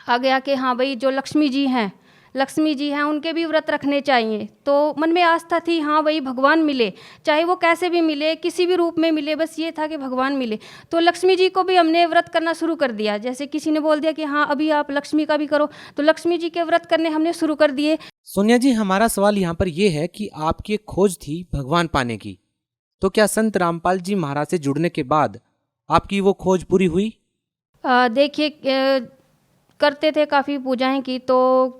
S9: आ गया कि हाँ भाई जो लक्ष्मी जी हैं उनके भी व्रत रखने चाहिए। तो मन में आस्था थी, हाँ भाई भगवान मिले, चाहे वो कैसे भी मिले, किसी भी रूप में मिले, बस ये था कि भगवान मिले। तो लक्ष्मी जी को भी हमने व्रत करना शुरू कर दिया। जैसे किसी ने बोल दिया कि हाँ अभी आप लक्ष्मी का भी करो, तो लक्ष्मी जी के व्रत करने हमने शुरू कर दिए।
S8: सोनिया जी, हमारा सवाल यहाँ पर यह है कि आपकी एक खोज थी भगवान पाने की, तो क्या संत रामपाल जी महाराज से जुड़ने के बाद आपकी वो खोज पूरी हुई?
S9: देखिए, करते थे काफ़ी पूजाएं की, तो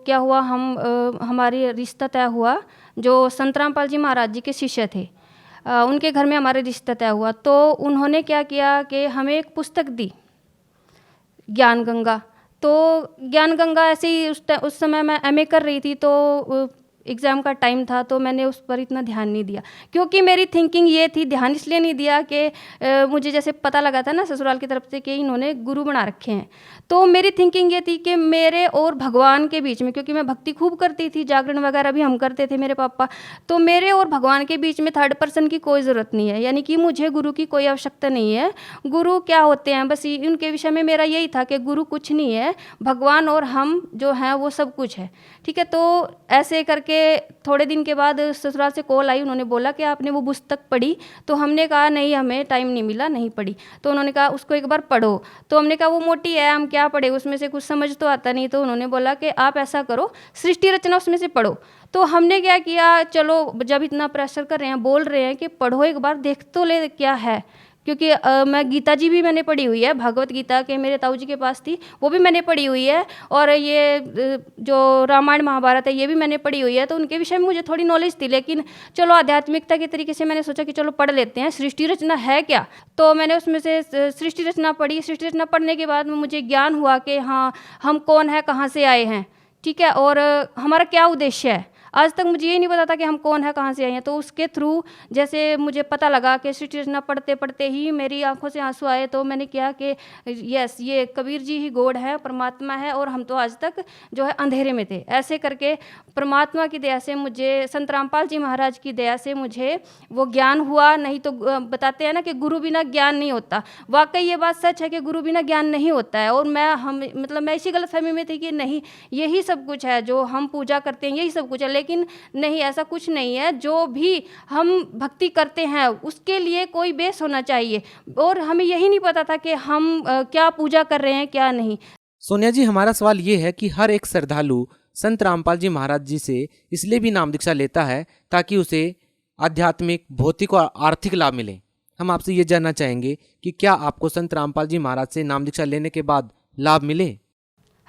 S9: क्या हुआ, हमारी रिश्ता तय हुआ। जो संत रामपाल जी महाराज जी के शिष्य थे, उनके घर में हमारे रिश्ता तय हुआ। तो उन्होंने क्या किया कि हमें एक पुस्तक दी, ज्ञान गंगा। तो ज्ञान गंगा ऐसे ही उस समय मैं एमए कर रही थी, तो एग्ज़ाम का टाइम था, तो मैंने उस पर इतना ध्यान नहीं दिया, क्योंकि मेरी थिंकिंग ये थी, ध्यान इसलिए नहीं दिया कि मुझे जैसे पता लगा था ना ससुराल की तरफ से कि इन्होंने गुरु बना रखे हैं। तो मेरी थिंकिंग ये थी कि मेरे और भगवान के बीच में, क्योंकि मैं भक्ति खूब करती थी, जागरण वगैरह भी हम करते थे मेरे पापा, तो मेरे और भगवान के बीच में थर्ड पर्सन की कोई ज़रूरत नहीं है, यानी कि मुझे गुरु की कोई आवश्यकता नहीं है। गुरु क्या होते हैं, बस उनके विषय में मेरा यही था कि गुरु कुछ नहीं है, भगवान और हम जो हैं वो सब कुछ है। ठीक है, तो ऐसे करके थोड़े दिन के बाद ससुराल से कॉल आई, उन्होंने बोला कि आपने वो पुस्तक पढ़ी? तो हमने कहा नहीं, हमें टाइम नहीं मिला, नहीं पढ़ी। तो उन्होंने कहा उसको एक बार पढ़ो। तो हमने कहा वो मोटी है, हम क्या पढ़े, उसमें से कुछ समझ तो आता नहीं। तो उन्होंने बोला कि आप ऐसा करो, सृष्टि रचना उसमें से पढ़ो। तो हमने क्या किया, चलो जब इतना प्रेशर कर रहे हैं, बोल रहे हैं कि पढ़ो एक बार, देख तो ले क्या है, क्योंकि मैं गीता जी भी मैंने पढ़ी हुई है, भगवत गीता के मेरे ताऊ जी के पास थी, वो भी मैंने पढ़ी हुई है, और ये जो रामायण महाभारत है ये भी मैंने पढ़ी हुई है। तो उनके विषय में मुझे थोड़ी नॉलेज थी, लेकिन चलो आध्यात्मिकता के तरीके से मैंने सोचा कि चलो पढ़ लेते हैं, सृष्टि रचना है क्या। तो मैंने उसमें से सृष्टि रचना पढ़ी। सृष्टि रचना पढ़ने के बाद मुझे ज्ञान हुआ कि हाँ हम कौन है, कहाँ से आए हैं, ठीक है, और हमारा क्या उद्देश्य है। आज तक मुझे ये नहीं पता था कि हम कौन है, कहाँ से आए हैं। तो उसके थ्रू जैसे मुझे पता लगा कि सृष्टि रचना पढ़ते पढ़ते ही मेरी आंखों से आंसू आए। तो मैंने किया कि यस, ये कबीर जी ही गॉड है, परमात्मा है, और हम तो आज तक जो है अंधेरे में थे। ऐसे करके परमात्मा की दया से मुझे, संत रामपाल जी महाराज की दया से मुझे वो ज्ञान हुआ। नहीं तो बताते हैं ना कि गुरु बिना ज्ञान नहीं होता, वाकई ये बात सच है कि गुरु बिना ज्ञान नहीं होता है। और मैं इसी गलतफहमी में थी कि नहीं यही सब कुछ है, जो हम पूजा करते हैं यही सब कुछ है, लेकिन नहीं, ऐसा कुछ नहीं है। जो भी हम भक्ति करते हैं उसके लिए कोई बेस होना चाहिए, और हमें यही नहीं पता था कि हम क्या पूजा कर रहे हैं क्या नहीं।
S8: सोनिया जी, हमारा सवाल ये है कि हर एक श्रद्धालु संत रामपाल जी महाराज जी से इसलिए भी नाम दीक्षा लेता है ताकि उसे आध्यात्मिक, भौतिक और आर्थिक लाभ मिले। हम आपसे ये जानना चाहेंगे कि क्या आपको संत रामपाल जी महाराज से नाम दीक्षा लेने के बाद लाभ मिले?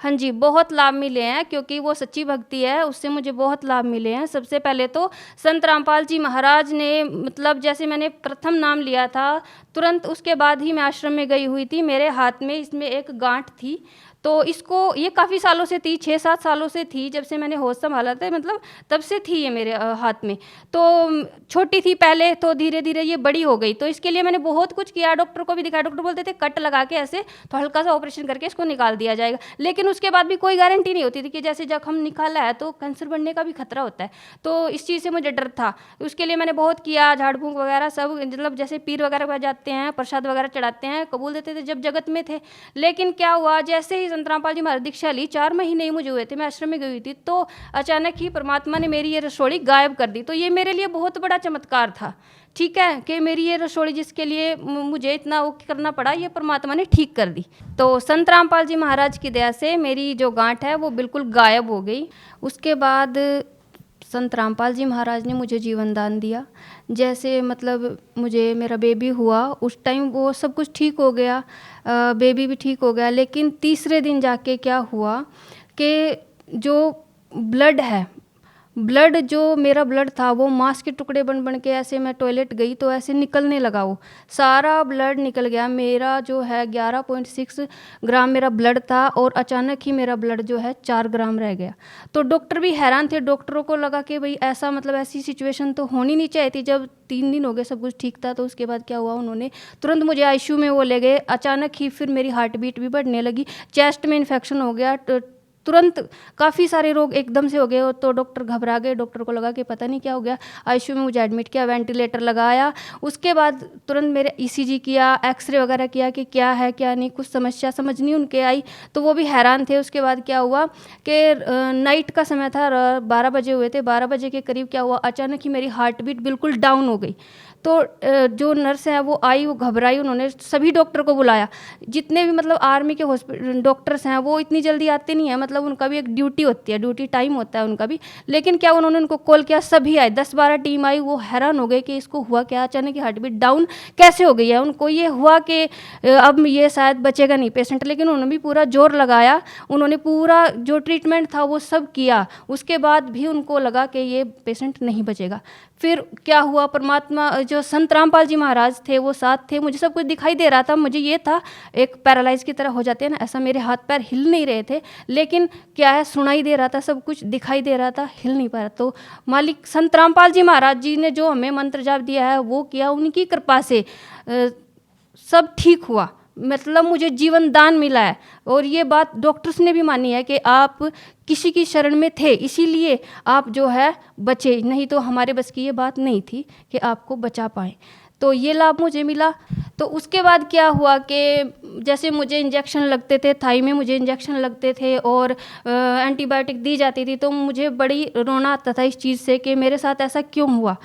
S9: हाँ जी, बहुत लाभ मिले हैं, क्योंकि वो सच्ची भक्ति है, उससे मुझे बहुत लाभ मिले हैं। सबसे पहले तो संत रामपाल जी महाराज ने, मतलब जैसे मैंने प्रथम नाम लिया था, तुरंत उसके बाद ही मैं आश्रम में गई हुई थी। मेरे हाथ में इसमें एक गांठ थी, तो इसको ये काफ़ी सालों से थी, 6-7 सालों से थी, जब से मैंने होश संभाला था, मतलब तब से थी ये मेरे हाथ में। तो छोटी थी पहले, तो धीरे धीरे ये बड़ी हो गई। तो इसके लिए मैंने बहुत कुछ किया, डॉक्टर को भी दिखाया। डॉक्टर बोलते थे कट लगा के ऐसे तो हल्का सा ऑपरेशन करके इसको निकाल दिया जाएगा, लेकिन उसके बाद भी कोई गारंटी नहीं होती थी कि जैसे जख्म निकाला है तो कैंसर बढ़ने का भी खतरा होता है। तो इस चीज़ से मुझे डर था, उसके लिए मैंने बहुत किया, झाड़ फूंक वगैरह सब, मतलब जैसे पीर वगैरह पर जाते हैं, प्रसाद वगैरह चढ़ाते हैं, कबूल देते थे जब जगत में थे। लेकिन क्या हुआ, जैसे ही संत रामपाल जी महाराज दीक्षा ली, 4 महीने ही मुझे हुए थे, मैं आश्रम में गई हुई थी, तो अचानक ही परमात्मा ने मेरी ये रसोड़ी गायब कर दी। तो ये मेरे लिए बहुत बड़ा चमत्कार था, ठीक है, कि मेरी ये रसोड़ी जिसके लिए मुझे इतना वो करना पड़ा, ये परमात्मा ने ठीक कर दी। तो संत रामपाल जी महाराज की दया से मेरी जो गांठ है वो बिल्कुल गायब हो गई। उसके बाद संत रामपाल जी महाराज ने मुझे जीवन दान दिया। जैसे मतलब मुझे मेरा बेबी हुआ, उस टाइम वो सब कुछ ठीक हो गया, बेबी भी ठीक हो गया, लेकिन तीसरे दिन जाके क्या हुआ कि जो ब्लड है ब्लड जो मेरा ब्लड था वो मांस के टुकड़े बन बन के ऐसे मैं टॉयलेट गई तो ऐसे निकलने लगा, वो सारा ब्लड निकल गया। मेरा जो है 11.6 ग्राम मेरा ब्लड था और अचानक ही मेरा ब्लड जो है 4 ग्राम रह गया। तो डॉक्टर भी हैरान थे, डॉक्टरों को लगा कि भाई ऐसा मतलब ऐसी सिचुएशन तो होनी नहीं चाहिए थी। जब 3 दिन हो गए सब कुछ ठीक था, तो उसके बाद क्या हुआ, उन्होंने तुरंत मुझे आईसीयू में वो ले गए। अचानक ही फिर मेरी हार्ट बीट भी बढ़ने लगी, चेस्ट में इन्फेक्शन हो गया, तुरंत काफ़ी सारे रोग एकदम से हो गए। तो डॉक्टर घबरा गए, डॉक्टर को लगा कि पता नहीं क्या हो गया। आईसीयू में मुझे एडमिट किया, वेंटिलेटर लगाया। उसके बाद तुरंत मेरे ईसीजी किया, एक्सरे वगैरह किया कि क्या है क्या नहीं, कुछ समस्या समझ नहीं उनके आई, तो वो भी हैरान थे। उसके बाद क्या हुआ कि नाइट का समय था, 12 बजे हुए थे, 12 बजे के करीब क्या हुआ, अचानक ही मेरी हार्ट बीट बिल्कुल डाउन हो गई। तो जो नर्स है वो आई, वो घबराई, उन्होंने सभी डॉक्टर को बुलाया। जितने भी मतलब आर्मी के हॉस्पिटल डॉक्टर्स हैं वो इतनी जल्दी आते नहीं हैं, मतलब उनका भी एक ड्यूटी होती है, ड्यूटी टाइम होता है उनका भी। लेकिन क्या उन्होंने उनको कॉल किया, सभी आए, 10-12 टीम आई। वो हैरान हो गए कि इसको हुआ क्या, अचानक की हार्ट बीट डाउन कैसे हो गई है। उनको ये हुआ कि अब ये शायद बचेगा नहीं पेशेंट, लेकिन उन्होंने भी पूरा जोर लगाया, उन्होंने पूरा जो ट्रीटमेंट था वो सब किया। उसके बाद भी उनको लगा कि ये पेशेंट नहीं बचेगा। फिर क्या हुआ, परमात्मा जो संत रामपाल जी महाराज थे वो साथ थे। मुझे सब कुछ दिखाई दे रहा था, मुझे ये था एक पैरालाइज की तरह हो जाते हैं ना, ऐसा मेरे हाथ पैर हिल नहीं रहे थे, लेकिन क्या है सुनाई दे रहा था, सब कुछ दिखाई दे रहा था, हिल नहीं पा रहा। तो मालिक संत रामपाल जी महाराज जी ने जो हमें मंत्र जाप दिया है वो किया, उनकी कृपा से सब ठीक हुआ, मतलब मुझे जीवन दान मिला है। और ये बात डॉक्टर्स ने भी मानी है कि आप किसी की शरण में थे, इसीलिए आप जो है बचे, नहीं तो हमारे बस की ये बात नहीं थी कि आपको बचा पाएँ। तो ये लाभ मुझे मिला। तो उसके बाद क्या हुआ कि जैसे मुझे इंजेक्शन लगते थे, थाई में मुझे इंजेक्शन लगते थे और एंटीबायोटिक दी जाती थी, तो मुझे बड़ी रोना आता था इस चीज़ से कि मेरे साथ ऐसा क्यों हुआ।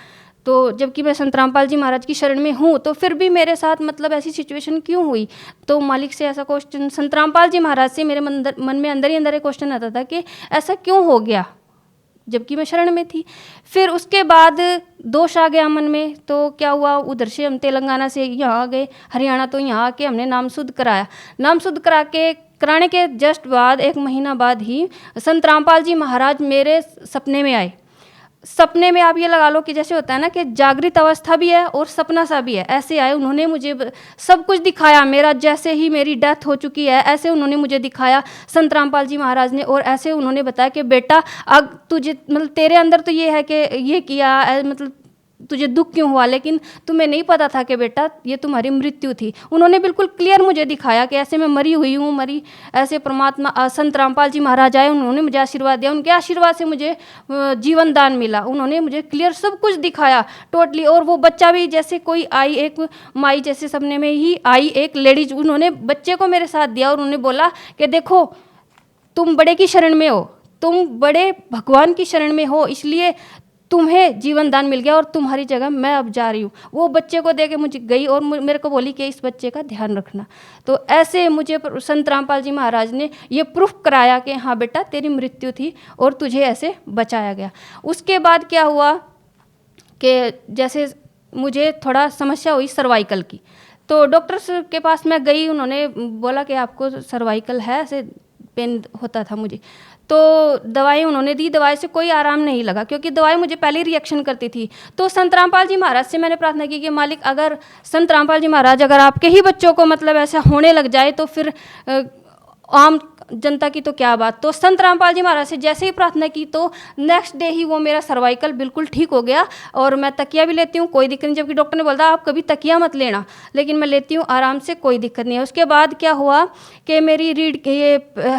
S9: तो जबकि मैं संत रामपाल जी महाराज की शरण में हूँ, तो फिर भी मेरे साथ मतलब ऐसी सिचुएशन क्यों हुई। तो मालिक से ऐसा क्वेश्चन, संत रामपाल जी महाराज से मेरे मन में अंदर ही अंदर एक क्वेश्चन आता था कि ऐसा क्यों हो गया जबकि मैं शरण में थी। फिर उसके बाद दोष आ गया मन में, तो क्या हुआ, उधर से हम तेलंगाना से यहाँ आ गए हरियाणा, तो यहाँ आके हमने नाम शुद्ध कराया। नाम शुद्ध कराने के जस्ट बाद 1 महीना बाद ही संत रामपाल जी महाराज मेरे सपने में आए। सपने में आप ये लगा लो कि जैसे होता है ना कि जागृत अवस्था भी है और सपना सा भी है, ऐसे आए। उन्होंने मुझे सब कुछ दिखाया, मेरा जैसे ही मेरी डेथ हो चुकी है ऐसे उन्होंने मुझे दिखाया संत रामपाल जी महाराज ने। और ऐसे उन्होंने बताया कि बेटा अब तुझे मतलब तेरे अंदर तो ये है कि ये किया, मतलब तुझे दुख क्यों हुआ, लेकिन तुम्हें नहीं पता था कि बेटा ये तुम्हारी मृत्यु थी। उन्होंने बिल्कुल क्लियर मुझे दिखाया कि ऐसे मैं मरी हुई हूँ, मरी ऐसे। परमात्मा संत रामपाल जी महाराज आए, उन्होंने मुझे आशीर्वाद दिया, उनके आशीर्वाद से मुझे जीवन दान मिला। उन्होंने मुझे क्लियर सब कुछ दिखाया टोटली। और वो बच्चा भी जैसे कोई आई, एक माई जैसे सपने में ही आई एक लेडीज, उन्होंने बच्चे को मेरे साथ दिया और उन्होंने बोला कि देखो तुम बड़े की शरण में हो, तुम बड़े भगवान की शरण में हो, इसलिए तुम्हें जीवन दान मिल गया और तुम्हारी जगह मैं अब जा रही हूँ। वो बच्चे को दे के मुझे गई और मेरे को बोली कि इस बच्चे का ध्यान रखना। तो ऐसे मुझे संत रामपाल जी महाराज ने ये प्रूफ कराया कि हाँ बेटा तेरी मृत्यु थी और तुझे ऐसे बचाया गया। उसके बाद क्या हुआ कि जैसे मुझे थोड़ा समस्या हुई सर्वाइकल की, तो डॉक्टर्स के पास मैं गई, उन्होंने बोला कि आपको सर्वाइकल है, ऐसे पेन होता था मुझे। तो दवाई उन्होंने दी, दवाई से कोई आराम नहीं लगा क्योंकि दवाई मुझे पहले रिएक्शन करती थी। तो संत रामपाल जी महाराज से मैंने प्रार्थना की कि मालिक अगर संत रामपाल जी महाराज अगर आपके ही बच्चों को मतलब ऐसा होने लग जाए तो फिर आम जनता की तो क्या बात। तो संत रामपाल जी महाराज से जैसे ही प्रार्थना की तो नेक्स्ट डे ही वो मेरा सर्वाइकल बिल्कुल ठीक हो गया और मैं तकिया भी लेती हूँ, कोई दिक्कत नहीं। जबकि डॉक्टर ने बोला आप कभी तकिया मत लेना, लेकिन मैं लेती हूँ आराम से, कोई दिक्कत नहीं है। उसके बाद क्या हुआ कि मेरी रीढ़ ये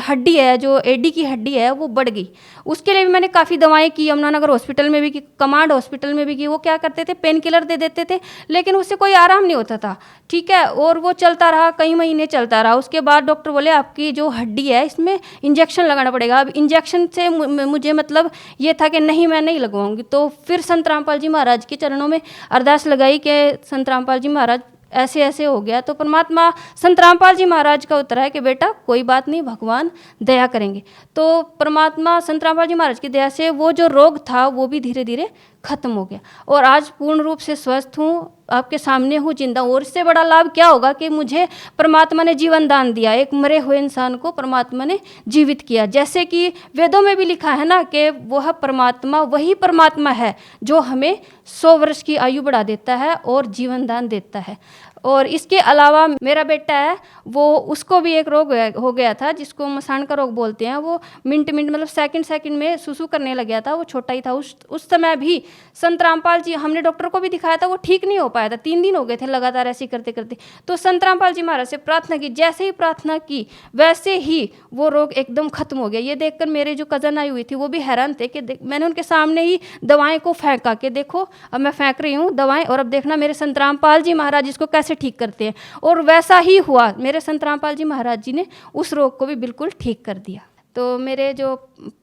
S9: हड्डी है, जो एडी की हड्डी है वो बढ़ गई। उसके लिए भी मैंने काफ़ी दवाएं की, यमुनानगर हॉस्पिटल में भी की, कमांड हॉस्पिटल में भी की। वो क्या करते थे, पेन किलर दे देते थे, लेकिन उससे कोई आराम नहीं होता था, ठीक है। और वो चलता रहा, कई महीने चलता रहा। उसके बाद डॉक्टर बोले आपकी जो हड्डी है इसमें इंजेक्शन लगाना पड़ेगा। अब इंजेक्शन से मुझे मतलब ये था कि नहीं मैं नहीं लगवाऊंगी। तो फिर संत रामपाल जी महाराज के चरणों में अरदास लगाई कि संत रामपाल जी महाराज ऐसे ऐसे हो गया। तो परमात्मा संत रामपाल जी महाराज का उत्तर है कि बेटा कोई बात नहीं, भगवान दया करेंगे। तो परमात्मा संत रामपाल जी महाराज की दया से वो जो रोग था वो भी धीरे धीरे खत्म हो गया और आज पूर्ण रूप से स्वस्थ हूँ। आपके सामने हूँ जिंदा हूँ। और इससे बड़ा लाभ क्या होगा कि मुझे परमात्मा ने जीवन दान दिया, एक मरे हुए इंसान को परमात्मा ने जीवित किया। जैसे कि वेदों में भी लिखा है ना कि वह परमात्मा वही परमात्मा है जो हमें 100 वर्ष की आयु बढ़ा देता है और जीवन दान देता है। और इसके अलावा मेरा बेटा है, वो उसको भी एक रोग हो गया था जिसको मसान का रोग बोलते हैं। वो मिनट मतलब सेकंड में सुसु करने लग गया था, वो छोटा ही था। उस समय भी संत रामपाल जी, हमने डॉक्टर को भी दिखाया था, वो ठीक नहीं हो पाया था, 3 दिन हो गए थे लगातार ऐसे करते करते। तो संत रामपाल जी महाराज से प्रार्थना की, जैसे ही प्रार्थना की वैसे ही वो रोग एकदम खत्म हो गया। ये देखकर मेरे जो कज़न आई हुई थी वो भी हैरान थे कि मैंने उनके सामने ही दवाएं को फेंका कि देखो अब मैं फेंक रही हूँ दवाएं और अब देखना मेरे संत रामपाल जी महाराज इसको कैसे ठीक करते हैं। और वैसा ही हुआ, मेरे संत रामपाल जी महाराज जी ने उस रोग को भी बिल्कुल ठीक कर दिया। तो मेरे जो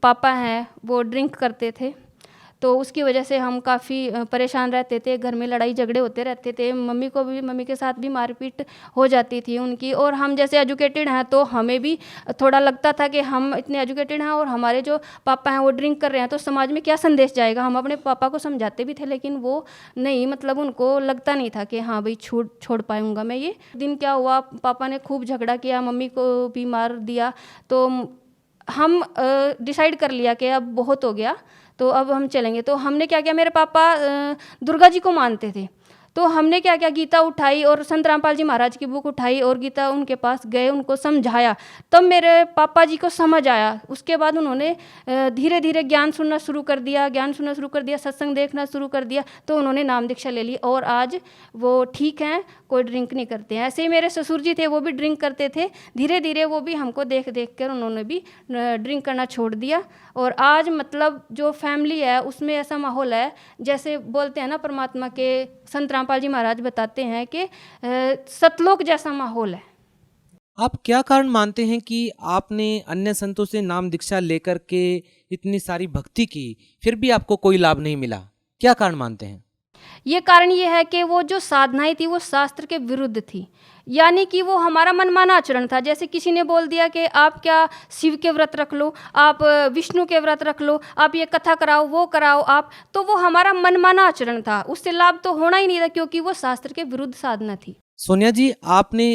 S9: पापा हैं वो ड्रिंक करते थे, तो उसकी वजह से हम काफ़ी परेशान रहते थे, घर में लड़ाई झगड़े होते रहते थे। मम्मी के साथ भी मारपीट हो जाती थी उनकी। और हम जैसे एजुकेटेड हैं तो हमें भी थोड़ा लगता था कि हम इतने एजुकेटेड हैं और हमारे जो पापा हैं वो ड्रिंक कर रहे हैं तो समाज में क्या संदेश जाएगा। हम अपने पापा को समझाते भी थे लेकिन वो नहीं, मतलब उनको लगता नहीं था कि हाँ भाई छोड़ पाऊँगा मैं ये। दिन क्या हुआ, पापा ने खूब झगड़ा किया, मम्मी को भी मार दिया। तो हम डिसाइड कर लिया कि अब बहुत हो गया, तो अब हम चलेंगे। तो हमने क्या किया, मेरे पापा दुर्गा जी को मानते थे, तो हमने क्या किया, गीता उठाई और संत रामपाल जी महाराज की बुक उठाई और गीता उनके पास गए, उनको समझाया। तब मेरे पापा जी को समझ आया। उसके बाद उन्होंने धीरे धीरे ज्ञान सुनना शुरू कर दिया, सत्संग देखना शुरू कर दिया। तो उन्होंने नाम दीक्षा ले ली और आज वो ठीक हैं, कोई ड्रिंक नहीं करते हैं। ऐसे ही मेरे ससुर जी थे, वो भी ड्रिंक करते थे। धीरे धीरे वो भी हमको देख कर उन्होंने भी ड्रिंक करना छोड़ दिया। और आज मतलब जो फैमिली है उसमें ऐसा माहौल है, जैसे बोलते हैं ना परमात्मा के संत रामपाल जी महाराज बताते हैं कि सतलोक जैसा माहौल है।
S8: आप क्या कारण मानते हैं कि आपने अन्य संतों से नाम दीक्षा लेकर के इतनी सारी भक्ति की फिर भी आपको कोई लाभ नहीं मिला? क्या कारण मानते हैं?
S9: ये कारण ये है कि वो जो साधनाएं थी वो शास्त्र के विरुद्ध थी, यानी कि वो हमारा मनमाना आचरण था। जैसे किसी ने बोल दिया कि आप क्या शिव के व्रत रख लो, आप विष्णु के व्रत रख लो, आप ये कथा कराओ, वो कराओ आप, तो वो हमारा मनमाना आचरण था, उससे लाभ तो होना ही नहीं था क्योंकि वो शास्त्र के विरुद्ध साधना थी।
S8: सोनिया जी, आपने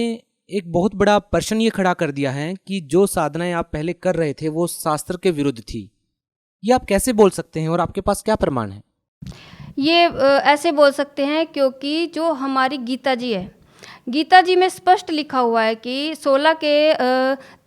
S8: एक बहुत बड़ा प्रश्न ये खड़ा कर दिया है कि जो साधनाएं आप पहले कर रहे थे वो शास्त्र के विरुद्ध थी। ये आप कैसे बोल सकते हैं और आपके पास क्या प्रमाण है?
S9: ये ऐसे बोल सकते हैं क्योंकि जो हमारी गीता जी है, गीता जी में स्पष्ट लिखा हुआ है कि 16 के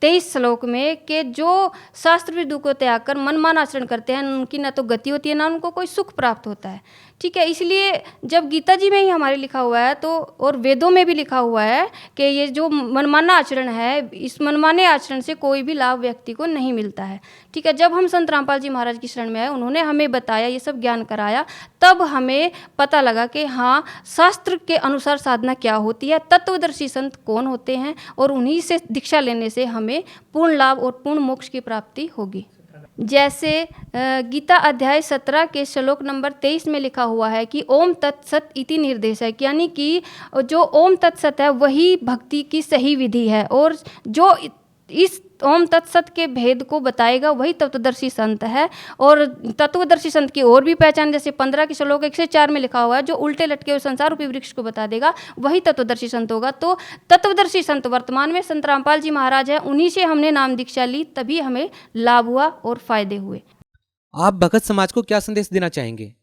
S9: 23 श्लोक में कि जो शास्त्र विधि को त्याग कर मनमाना आचरण करते हैं उनकी ना तो गति होती है ना उनको कोई सुख प्राप्त होता है। ठीक है, इसलिए जब गीता जी में ही हमारे लिखा हुआ है तो और वेदों में भी लिखा हुआ है कि ये जो मनमाना आचरण है, इस मनमाने आचरण से कोई भी लाभ व्यक्ति को नहीं मिलता है। ठीक है, जब हम संत रामपाल जी महाराज की शरण में आए, उन्होंने हमें बताया, ये सब ज्ञान कराया, तब हमें पता लगा कि हाँ शास्त्र के अनुसार साधना क्या होती है, तत्वदर्शी संत कौन होते हैं और उन्हीं से दीक्षा लेने से हमें पूर्ण लाभ और पूर्ण मोक्ष की प्राप्ति होगी। जैसे गीता अध्याय 17 के श्लोक नंबर 23 में लिखा हुआ है कि ओम तत्सत इति निर्देश है, यानी कि जो ओम तत्सत है वही भक्ति की सही विधि है और जो इस ओम तत्सत के भेद को बताएगा वही तत्वदर्शी संत है। और तत्वदर्शी संत की और भी पहचान जैसे 15 के श्लोक 1 से 4 में लिखा हुआ है, जो उल्टे लटके हुए संसार रूपी वृक्ष को बता देगा वही तत्वदर्शी संत होगा। तो तत्वदर्शी संत वर्तमान में संत रामपाल जी महाराज है, उन्हीं से हमने नाम दीक्षा ली, तभी हमें लाभ हुआ और फायदे हुए।
S8: आप भगत समाज को क्या संदेश देना चाहेंगे?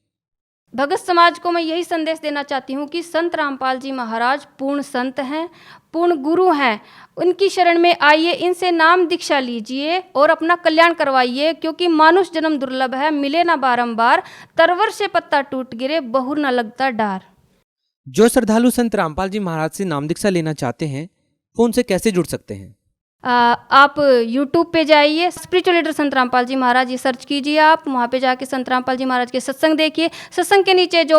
S9: भगत समाज को मैं यही संदेश देना चाहती हूँ कि संत रामपाल जी महाराज पूर्ण संत हैं, पूर्ण गुरु हैं, उनकी शरण में आइए, इनसे नाम दीक्षा लीजिए और अपना कल्याण करवाइए, क्योंकि मानुष जन्म दुर्लभ है, मिले ना बारंबार, तरवर से पत्ता टूट गिरे, बहुर न लगता डार।
S8: जो श्रद्धालु संत रामपाल जी महाराज से नाम दीक्षा लेना चाहते हैं वो उनसे कैसे जुड़ सकते हैं?
S9: आप YouTube पे जाइए, स्पिरिचुअल लीडर संत रामपाल जी महाराज ये सर्च कीजिए, आप वहाँ पे जाके संत रामपाल जी महाराज के सत्संग देखिए। सत्संग के नीचे जो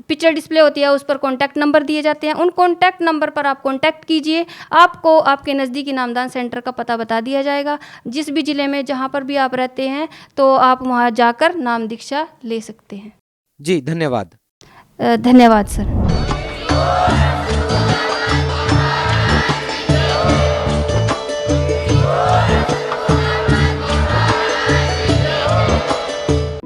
S9: पिक्चर डिस्प्ले होती है उस पर कॉन्टैक्ट नंबर दिए जाते हैं, उन कॉन्टैक्ट नंबर पर आप कॉन्टैक्ट कीजिए, आपको आपके नज़दीकी नामदान सेंटर का पता बता दिया जाएगा। जिस भी ज़िले में जहाँ पर भी आप रहते हैं तो आप वहाँ जाकर नाम दीक्षा ले सकते हैं।
S8: जी धन्यवाद।
S9: धन्यवाद सर।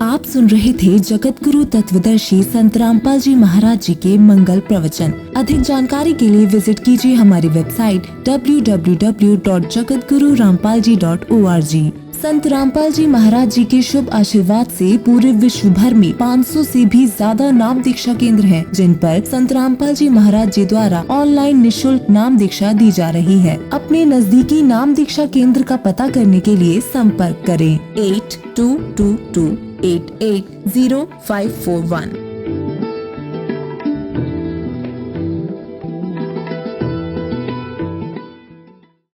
S10: आप सुन रहे थे जगत गुरु तत्वदर्शी संत रामपाल जी महाराज जी के मंगल प्रवचन। अधिक जानकारी के लिए विजिट कीजिए हमारी वेबसाइट www.jagatgururampalji.org। संत रामपाल जी महाराज जी के शुभ आशीर्वाद से पूरे विश्व भर में 500 से भी ज्यादा नाम दीक्षा केंद्र हैं, जिन पर संत रामपाल जी महाराज जी द्वारा ऑनलाइन निशुल्क नाम दीक्षा दी जा रही है। अपने नजदीकी नाम दीक्षा केंद्र का पता करने के लिए संपर्क करें 8222880541।